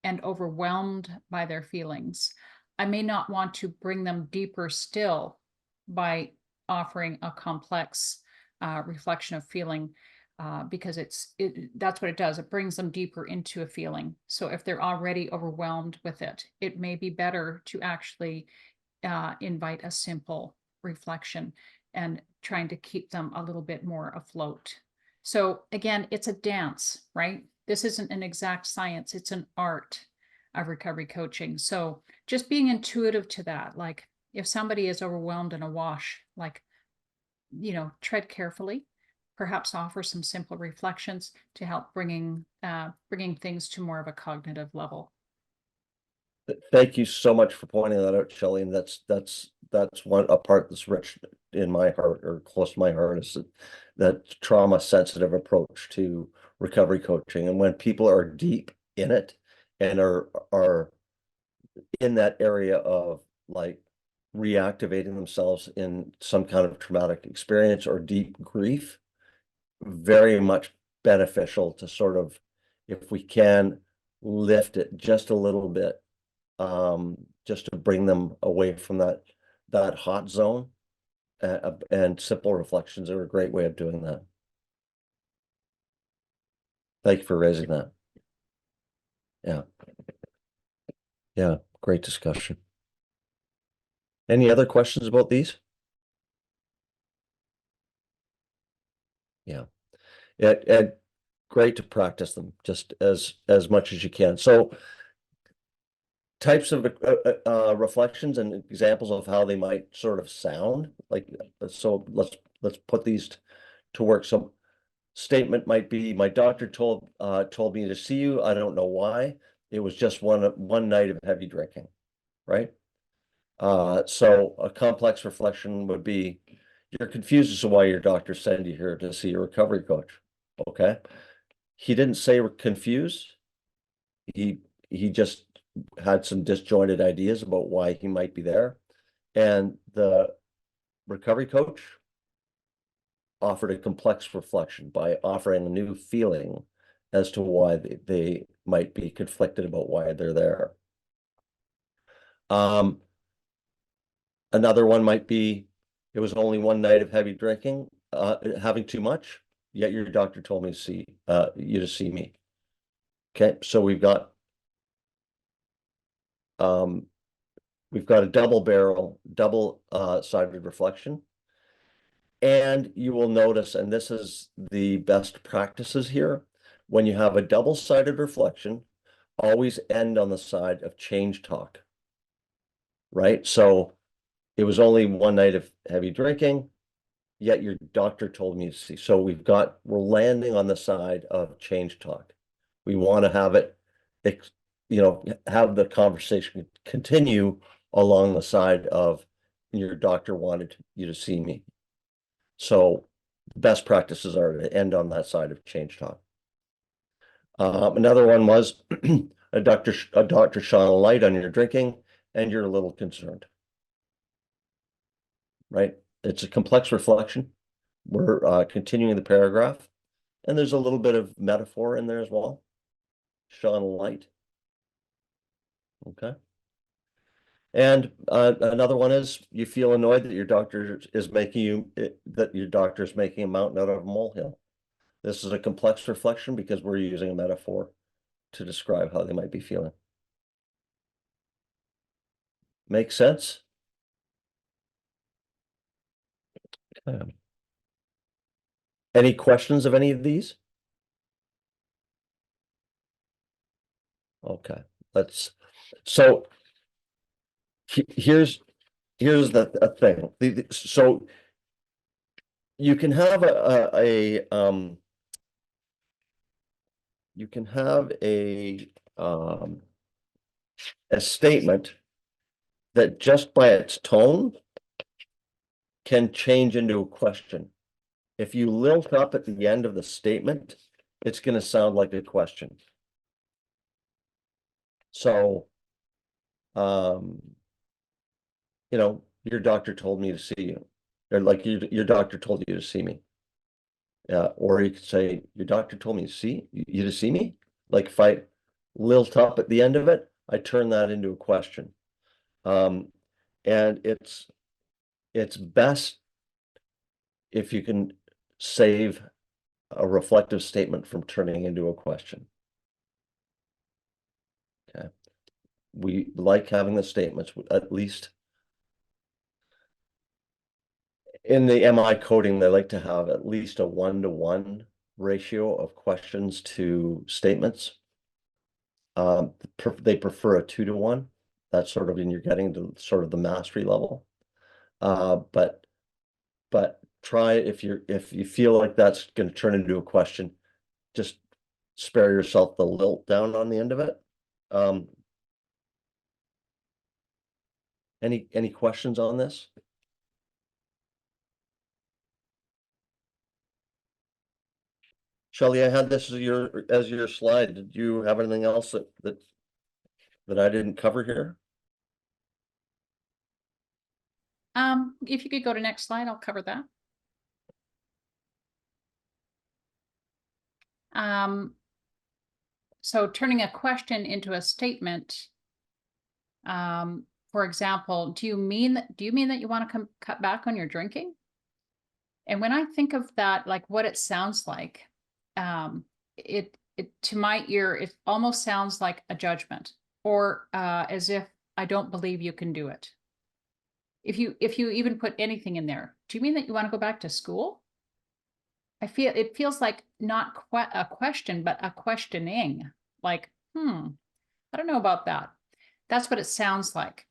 and overwhelmed by their feelings, I may not want to bring them deeper still by offering a complex reflection of feeling, because that's what it does. It brings them deeper into a feeling. So if they're already overwhelmed with it, it may be better to actually invite a simple reflection and trying to keep them a little bit more afloat. So again, it's a dance, right? This isn't an exact science, it's an art of recovery coaching. So just being intuitive to that, like if somebody is overwhelmed and awash, like, tread carefully, perhaps offer some simple reflections to help bringing things to more of a cognitive level. Thank you so much for pointing that out, Shelley. And that's a part that's rich in my heart, or close to my heart, is that trauma sensitive approach to recovery coaching. And when people are deep in it and are in that area of like reactivating themselves in some kind of traumatic experience or deep grief, very much beneficial to sort of, if we can, lift it just a little bit, just to bring them away from that hot zone. And simple reflections are a great way of doing that. Thank you for raising that. Yeah, great discussion. Any other questions about these? Yeah, and great to practice them just as much as you can. So types of reflections and examples of how they might sort of sound like, so let's put these to work. So statement might be, my doctor told me to see you. I don't know why. It was just one night of heavy drinking, right? So a complex reflection would be, you're confused as to why your doctor sent you here to see your recovery coach. Okay. He didn't say we're confused. He just had some disjointed ideas about why he might be there. And the recovery coach offered a complex reflection by offering a new feeling as to why they might be conflicted about why they're there. Another one might be, it was only one night of heavy drinking, having too much, yet your doctor told me to see you to see me. Okay, so we've got a double sided reflection. And you will notice, and this is the best practices here, when you have a double-sided reflection, always end on the side of change talk, right? So it was only one night of heavy drinking, yet your doctor told me to see. So we're landing on the side of change talk. We want to have it, have the conversation continue along the side of, your doctor wanted you to see me. So best practices are to end on that side of change talk. Another one was a doctor shone a light on your drinking and you're a little concerned, right? It's a complex reflection. We're continuing the paragraph, and there's a little bit of metaphor in there as well. Shone a light. Okay. And another one is, you feel annoyed that your doctor is making a mountain out of a molehill. This is a complex reflection because we're using a metaphor to describe how they might be feeling. Make sense? Any questions of any of these? Okay, so here's the thing. So you can have a statement that just by its tone can change into a question. If you lilt up at the end of the statement, it's going to sound like a question. So, your doctor told me to see you, or like your doctor told you to see me. Or you could say, your doctor told me to see you to see me. Like if I lilt up at the end of it, I turn that into a question. And it's best if you can save a reflective statement from turning into a question. Okay. We like having the statements, at least in the MI coding, they like to have at least a 1-to-1 ratio of questions to statements. They prefer a 2-to-1. That's sort of when you're getting to sort of the mastery level. But try, if you feel like that's going to turn into a question, just spare yourself the lilt down on the end of it. Any questions on this? Shelley, I had this as your slide. Did you have anything else that I didn't cover here? If you could go to next slide, I'll cover that. So turning a question into a statement. For example, do you mean that you want to cut back on your drinking? And when I think of that, like what it sounds like, it to my ear, it almost sounds like a judgment, or as if I don't believe you can do it. If you even put anything in there, do you mean that you want to go back to school? It feels like not a question, but a questioning. Like, I don't know about that. That's what it sounds like.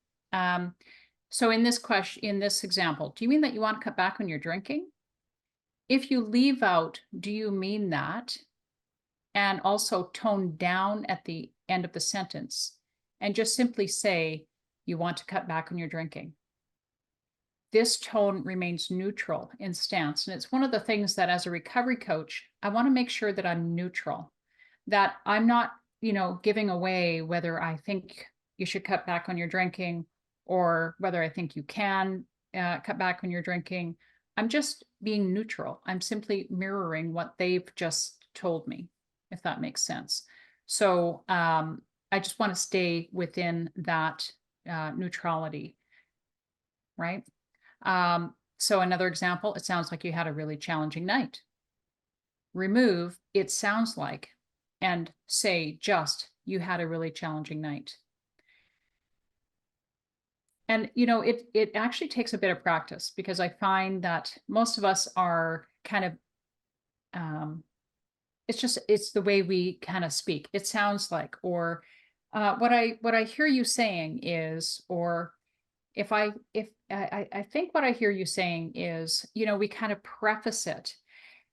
So in this example, do you mean that you want to cut back on your drinking? If you leave out, do you mean that? And also tone down at the end of the sentence and just simply say, you want to cut back on your drinking. This tone remains neutral in stance. And it's one of the things that as a recovery coach, I want to make sure that I'm neutral, that I'm not, giving away whether I think you should cut back on your drinking or whether I think you can cut back on your drinking. I'm just being neutral. I'm simply mirroring what they've just told me, if that makes sense. So I just want to stay within that neutrality, right? So another example, it sounds like you had a really challenging night. Remove, it sounds like, and say just, you had a really challenging night. And, it actually takes a bit of practice because I find that most of us are kind of, it's the way we kind of speak. It sounds like, or what I hear you saying is, or if I think what I hear you saying is, we kind of preface it.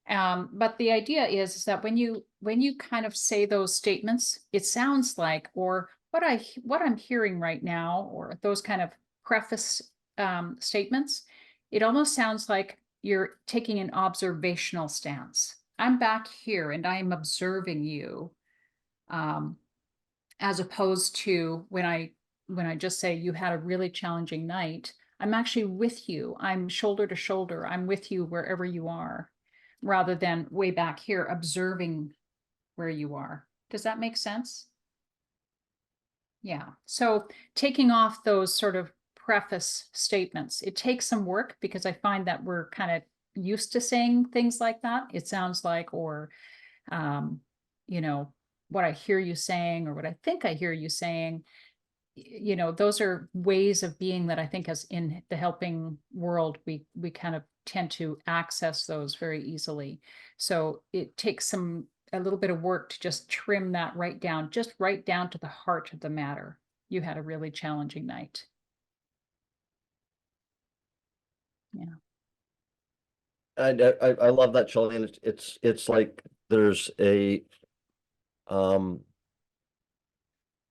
But the idea is that when you kind of say those statements, it sounds like, or what I'm hearing right now, or those kind of preface statements, it almost sounds like you're taking an observational stance. I'm back here and I am observing you, as opposed to when I just say you had a really challenging night. I'm actually with you. I'm shoulder to shoulder. I'm with you wherever you are, rather than way back here observing where you are. Does that make sense? Yeah. So taking off those sort of preface statements, it takes some work because I find that we're kind of used to saying things like that. It sounds like, or, what I hear you saying, or what I think I hear you saying, those are ways of being that I think as in the helping world, we kind of tend to access those very easily. So it takes a little bit of work to just trim that right down to the heart of the matter. You had a really challenging night. Yeah. I love that, Shelley, and it's like there's a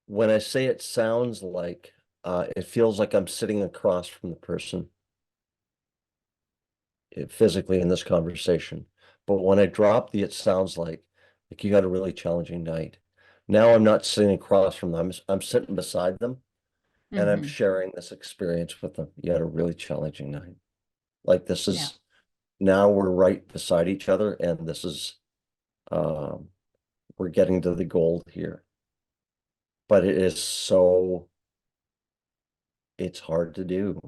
when I say it sounds like it feels like I'm sitting across from the person physically in this conversation. But when I drop it sounds like you had a really challenging night. Now I'm not sitting across from them. I'm sitting beside them and I'm sharing this experience with them. You had a really challenging night. Like this is now we're right beside each other, and this is we're getting to the gold here. But it is it's hard to do.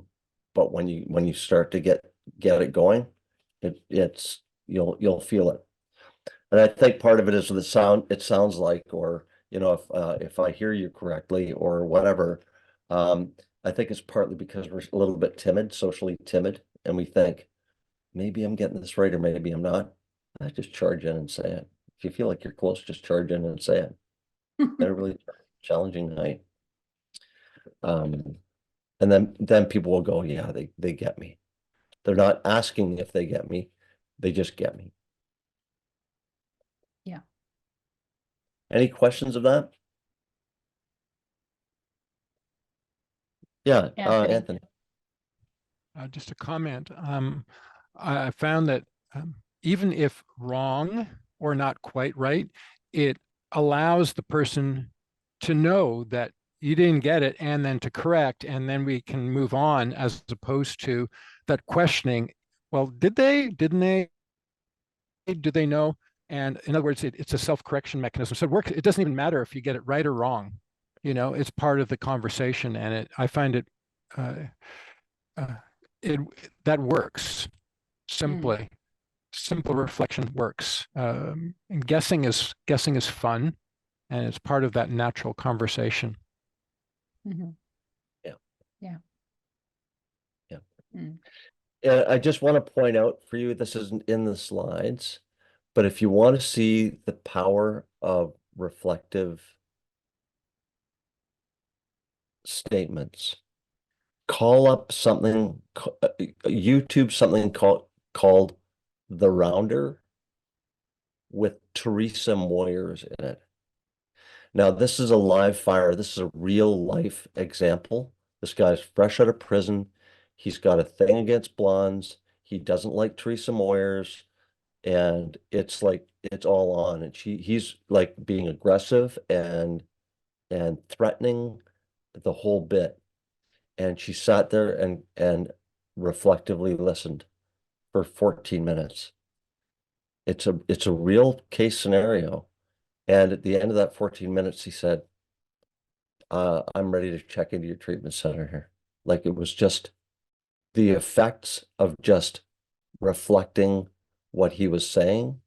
But when you start to get it going, it's you'll feel it. And I think part of it is it sounds like, or if I hear you correctly or whatever. I think it's partly because we're a little bit timid, socially timid, and we think maybe I'm getting this right or maybe I'm not. I just charge in and say it. If you feel like you're close, just charge in and say it. Had a really challenging night. And then people will go, yeah, they get me. They're not asking if they get me. They just get me. Yeah. Any questions of that? Yeah, Anthony. Anthony. Just a comment. I found that even if wrong or not quite right, it allows the person to know that you didn't get it and then to correct, and then we can move on, as opposed to that questioning. Well, did they? Didn't they? Do they know? And in other words, it's a self-correction mechanism. So it doesn't even matter if you get it right or wrong. It's part of the conversation, and I find it it that works. Simply, simple reflection works. And guessing is fun, and it's part of that natural conversation. Mm-hmm. Yeah. Yeah. Yeah. Mm. And I just want to point out for you, this isn't in the slides, but if you want to see the power of reflective statements, call up something, YouTube something called The Rounder with Teresa Moyers in it. Now, this is a live fire. This is a real life example. This guy's fresh out of prison. He's got a thing against blondes. He doesn't like Teresa Moyers. And it's like, it's all on. And he's like being aggressive and threatening the whole bit. And she sat there and reflectively listened for 14 minutes. It's a real case scenario. And at the end of that 14 minutes, he said, I'm ready to check into your treatment center here. Like, it was just the effects of just reflecting what he was saying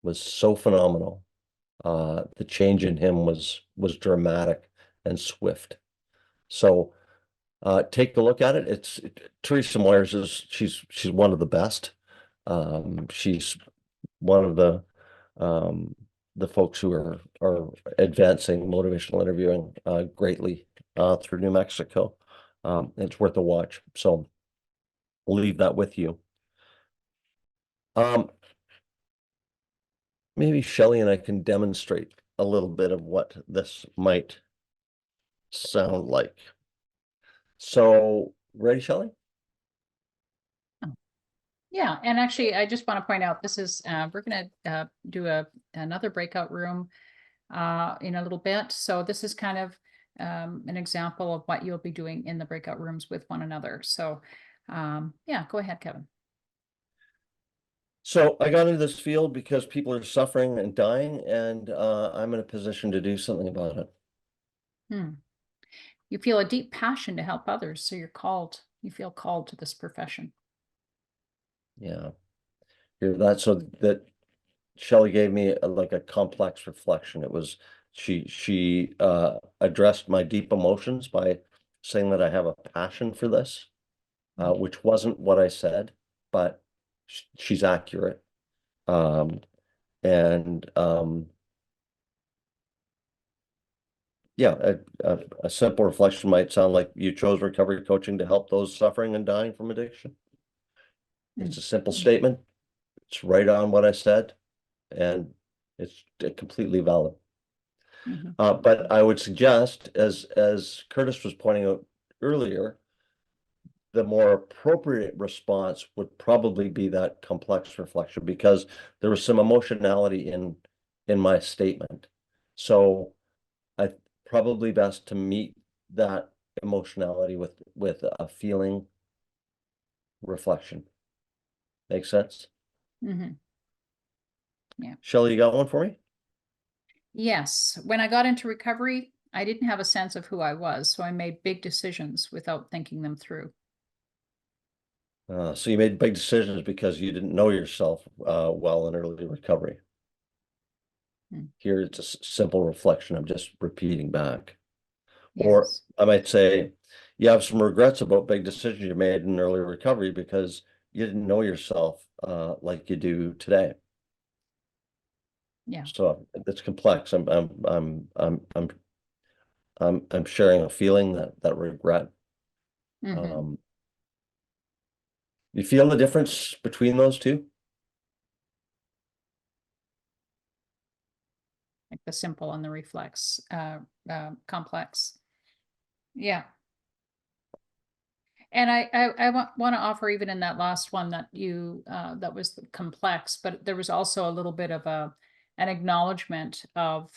was so phenomenal. The change in him was dramatic and swift. So take a look at it. Teresa Moyers she's one of the best. She's one of the folks who are advancing motivational interviewing greatly through New Mexico. It's worth a watch. So we'll leave that with you. Maybe Shelley and I can demonstrate a little bit of what this might sound like. So, ready, Shelley? Yeah, and actually, I just want to point out, this is, we're going to do another breakout room in a little bit. So this is kind of an example of what you'll be doing in the breakout rooms with one another. So yeah, go ahead, Kevin. So I got into this field because people are suffering and dying, and I'm in a position to do something about it. You feel a deep passion to help others, so you feel called to this profession. Yeah. So that Shelley gave me like a complex reflection. It was she addressed my deep emotions by saying that I have a passion for this, which wasn't what I said, but she's accurate. Yeah, a simple reflection might sound like you chose recovery coaching to help those suffering and dying from addiction. It's a simple statement. It's right on what I said, and it's completely valid. But I would suggest, as Curtis was pointing out earlier, the more appropriate response would probably be that complex reflection, because there was some emotionality in my statement. So I probably best to meet that emotionality with a feeling reflection. Make sense? Yeah. Shelley, you got one for me? Yes. When I got into recovery, I didn't have a sense of who I was, so I made big decisions without thinking them through. So you made big decisions because you didn't know yourself well in early recovery. Here it's a simple reflection. I'm just repeating back. Or Yes. I might say, you have some regrets about big decisions you made in early recovery because you didn't know yourself like you do today. Yeah. So it's complex. I'm sharing a feeling that regret. You feel the difference between those two? Like the simple and the complex. Yeah. And I want to offer, even in that last one that you, that was complex, but there was also a little bit of an acknowledgement of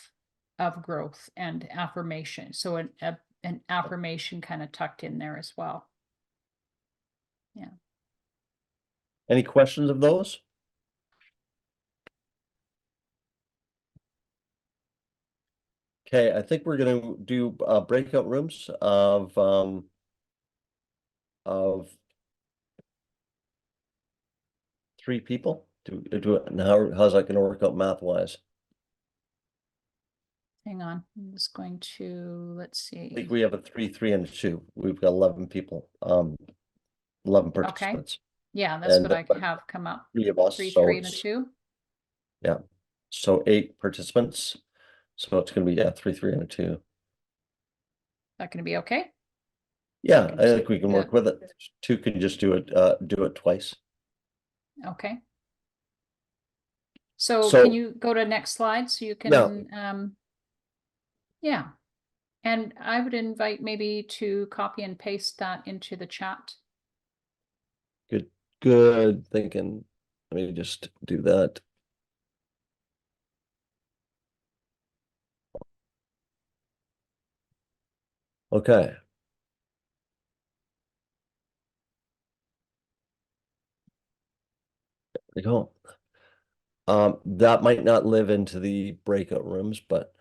growth and affirmation. So an affirmation kind of tucked in there as well. Yeah. Any questions of those? Okay, I think we're gonna do breakout rooms of 3 people. Do it, and how's that gonna work out math wise? Hang on, I'm just going to, let's I see. think we have a 3, 3, and a 2. We've got 11 people, 11 Okay, participants. yeah, that's And what I have come up. 3 of us, 3, so 3, and a it's 2. yeah. So 8 participants. So it's gonna be 3, 3, and a 2. That gonna be okay? Yeah, can I just- think we can yeah. work with it. 2 can just do it twice. Okay. So So- can you go to next slide so you can, yeah. And I would invite maybe to copy and paste that into the chat. Good thinking. Let me just do that. Okay. There we go. That might not live into the breakout rooms, but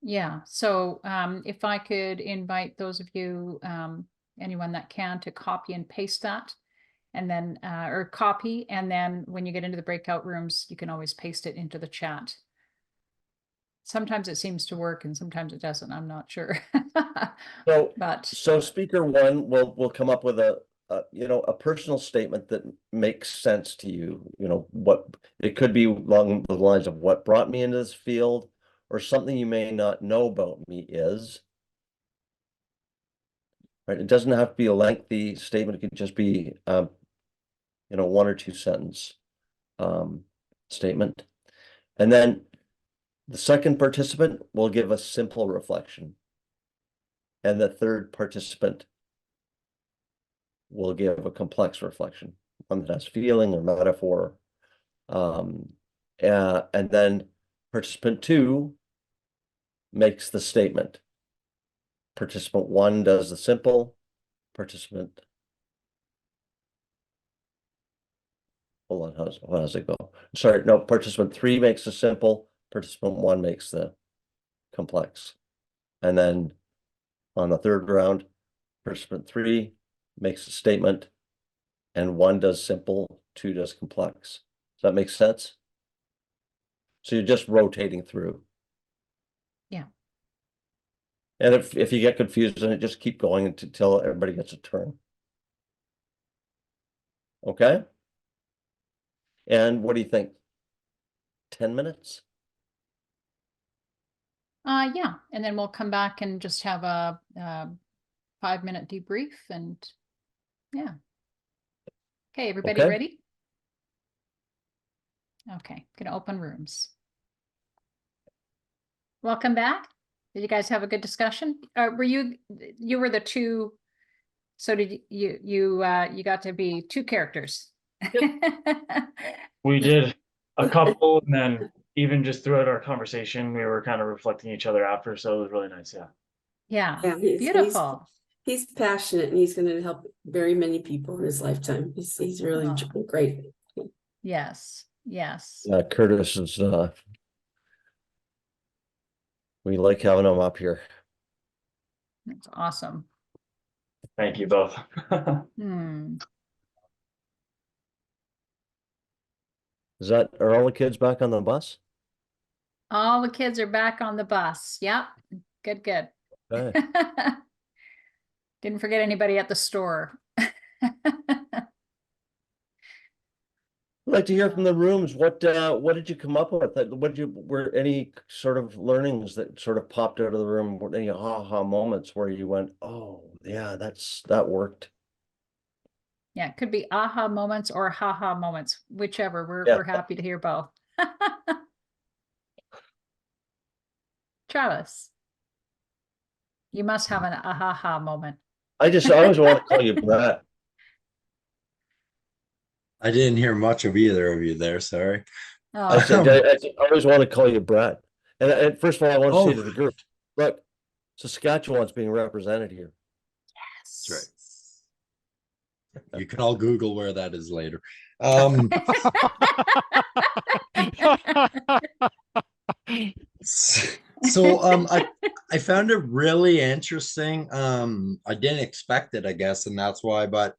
Yeah, so if I could invite those of you, anyone that can, to copy and paste that, and then, or copy, and then when you get into the breakout rooms, you can always paste it into the chat. Sometimes it seems to work and sometimes it doesn't, I'm not sure. so But speaker 1 will come up with a a personal statement that makes sense to you. What it could be along the lines of what brought me into this field, or something you may not know about me is. Right, it doesn't have to be a lengthy statement. It could just be 1 or 2 sentence statement. And then the second participant will give a simple reflection. And the third participant will give a complex reflection, one that has feeling or metaphor. And then participant 2 makes the statement. Participant 1 does the simple. Participant, hold on, how does it go? Sorry, no, participant 3 makes the simple. Participant 1 makes the complex. And then on the third round, participant 3 makes a statement, and 1 does simple, 2 does complex. Does that make sense? So you're just rotating through. yeah, And if you get confused in it, just keep going until everybody gets a turn. Okay? And what do you think? 10 minutes? yeah, and then we'll come back and just have a 5-minute debrief, and yeah. Okay, everybody Okay. ready? Okay, gonna open rooms. Welcome back. Did you guys have a good discussion? Were you were the 2, so did you got to be 2 characters? We did a couple, and then even just throughout our conversation, we were kind of reflecting each other after, so it was really nice. Yeah. Yeah, Yeah, beautiful. He's passionate and he's going to help very many people in his lifetime. He's really Oh. great. Yes, yes. Curtis is, we like having him up here. That's awesome. Thank you both. Hmm. Are all the kids back on the bus? All the kids are back on the bus. Yep. Good, good. Okay. Didn't forget anybody at the store. I'd like to hear from the rooms. What did you come up with? Were any sort of learnings that sort of popped out of the room? Were any aha moments where you went, oh yeah, that worked? Yeah, it could be aha moments or haha moments, whichever. Yeah. We're happy to hear both. Travis, you must have an aha moment. I always want to call you Brett. I didn't hear much of either of you there. Sorry. I said, I always want to call you Brett. And first of all, I want to say Oh. to the group, look, Saskatchewan's being represented here. That's right. You can all Google where that is later. I found it really interesting. I didn't expect it, I guess, and that's why. But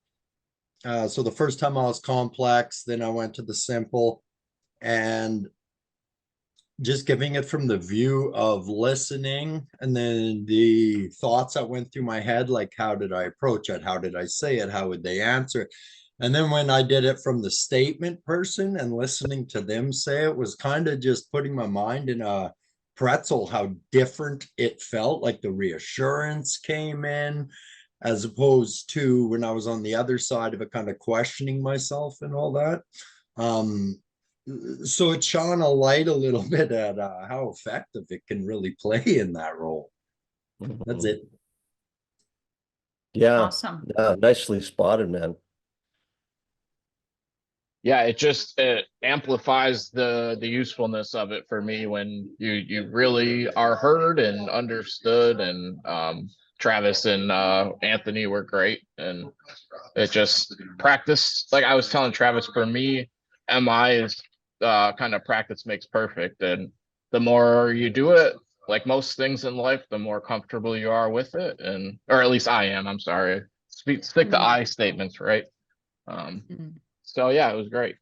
so the first time I was complex, then I went to the simple, and just giving it from the view of listening, and then the thoughts that went through my head, like how did I approach it? How did I say it? How would they answer it? And then when I did it from the statement person and listening to them say it, was kind of just putting my mind in a pretzel, how different it felt, like the reassurance came in, as opposed to when I was on the other side of it, kind of questioning myself and all that. So it shone a light a little bit at how effective it can really play in that role. That's it. Yeah. Awesome. Yeah, nicely spotted, man. Yeah, it amplifies the usefulness of it for me when you really are heard and understood, and Travis and Anthony were great, and it just practice, like I was telling Travis, for me, MI is kind of practice makes perfect, and the more you do it, like most things in life, the more comfortable you are with it, and or at least I am. I'm sorry, stick to I statements, right? So yeah, it was great.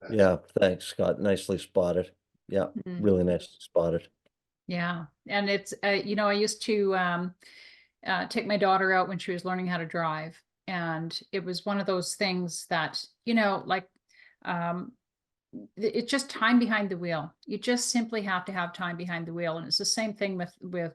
Yeah, thanks, Scott. Nicely spotted. Yeah, really nicely spotted. Yeah, and it's you know, I used to take my daughter out when she was learning how to drive, and it was one of those things that, you know, like it's just time behind the wheel. You just simply have to have time behind the wheel, and it's the same thing with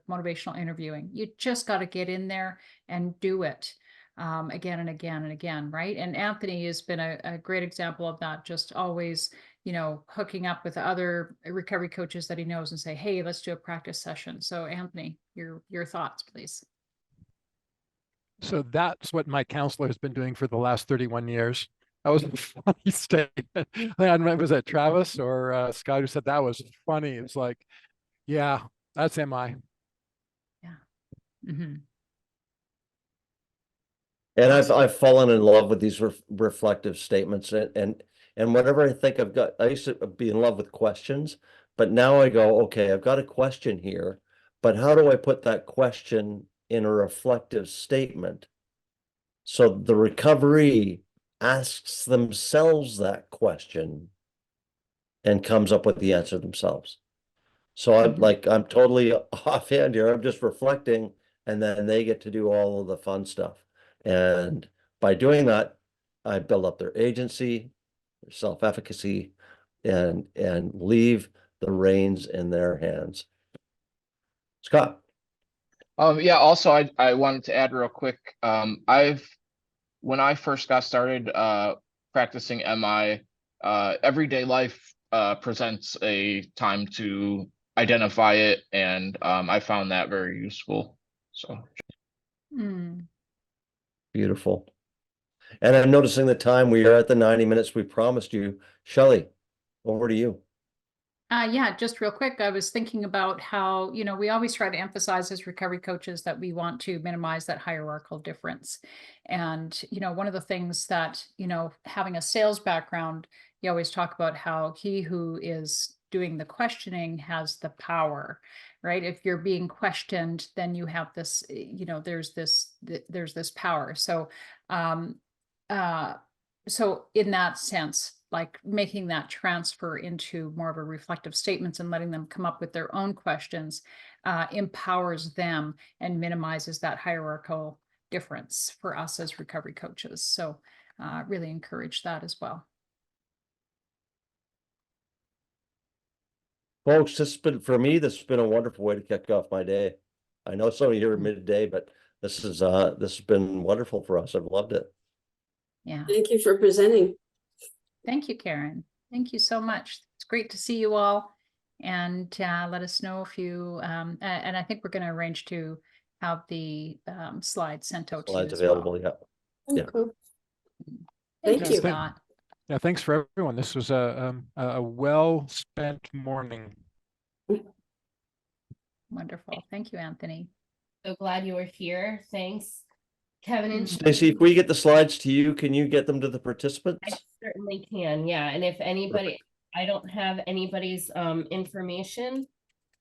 motivational interviewing. You just got to get in there and do it again and again and again, right? And Anthony has been a great example of that, just always, you know, hooking up with other recovery coaches that he knows and say, hey, let's do a practice session. So Anthony, your thoughts, please. So that's what my counselor has been doing for the last 31 years. That was a funny statement. I don't remember, was that Travis or Scott who said that was funny? It's like, yeah, that's MI. Yeah. Mm-hmm. And I've fallen in love with these reflective statements, and whenever I think I used to be in love with questions, but now I go, okay, I've got a question here, but how do I put that question in a reflective statement? So the recovery asks themselves that question and comes up with the answer themselves. So I'm totally offhand here. I'm just reflecting, and then they get to do all of the fun stuff. And by doing that, I build up their agency, their self-efficacy, and leave the reins in their hands. Scott. Yeah, also I wanted to add real quick. When I first got started practicing MI, everyday life presents a time to identify it, and I found that very useful. So Beautiful. And I'm noticing the time. We are at the 90 minutes we promised you. Shelley, over to you. Yeah, just real quick, I was thinking about how, you know, we always try to emphasize as recovery coaches that we want to minimize that hierarchical difference. And, you know, one of the things that, you know, having a sales background, you always talk about how he who is doing the questioning has the power, right? If you're being questioned, then you have this, you know, there's this power. So, so in that sense, like making that transfer into more of a reflective statements and letting them come up with their own questions empowers them and minimizes that hierarchical difference for us as recovery coaches. So really encourage that as well. Folks, this has been a wonderful way to kick off my day. I know some of you are midday, but this has been wonderful for us. I've loved it. Yeah. Thank you for presenting. Thank you, Karen. Thank you so much. It's great to see you all. And let us know if you, and I think we're going to arrange to have the slides sent out to you Slides as well. available, yeah. Oh, Yeah. cool. Thank Thank you, you. Scott. Yeah, thanks for everyone. This was a well-spent morning. Wonderful. Thank you, Anthony. So glad you were here. Thanks, Kevin and Mm. Stacy, if we get the slides to you, can you get them to the participants? I certainly can, yeah, and if anybody, I don't have anybody's information,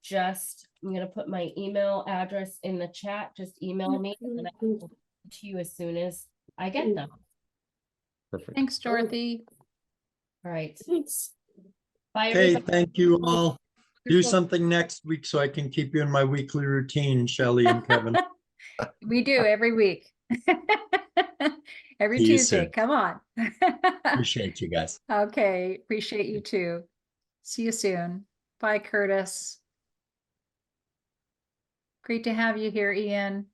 just, I'm gonna put my email address in the chat, just email me and I will get to you as soon as I get them. Perfect. Thanks, Dorothy. All right, Thanks. bye Okay, everybody. thank you all. Do Wonderful. something next week so I can keep you in my weekly routine, Shelley and Kevin. We do every week. Every See you Tuesday. soon. Come on. Appreciate you guys. Okay. Appreciate you too. See you soon. Bye, Curtis. Great to have you here, Ian.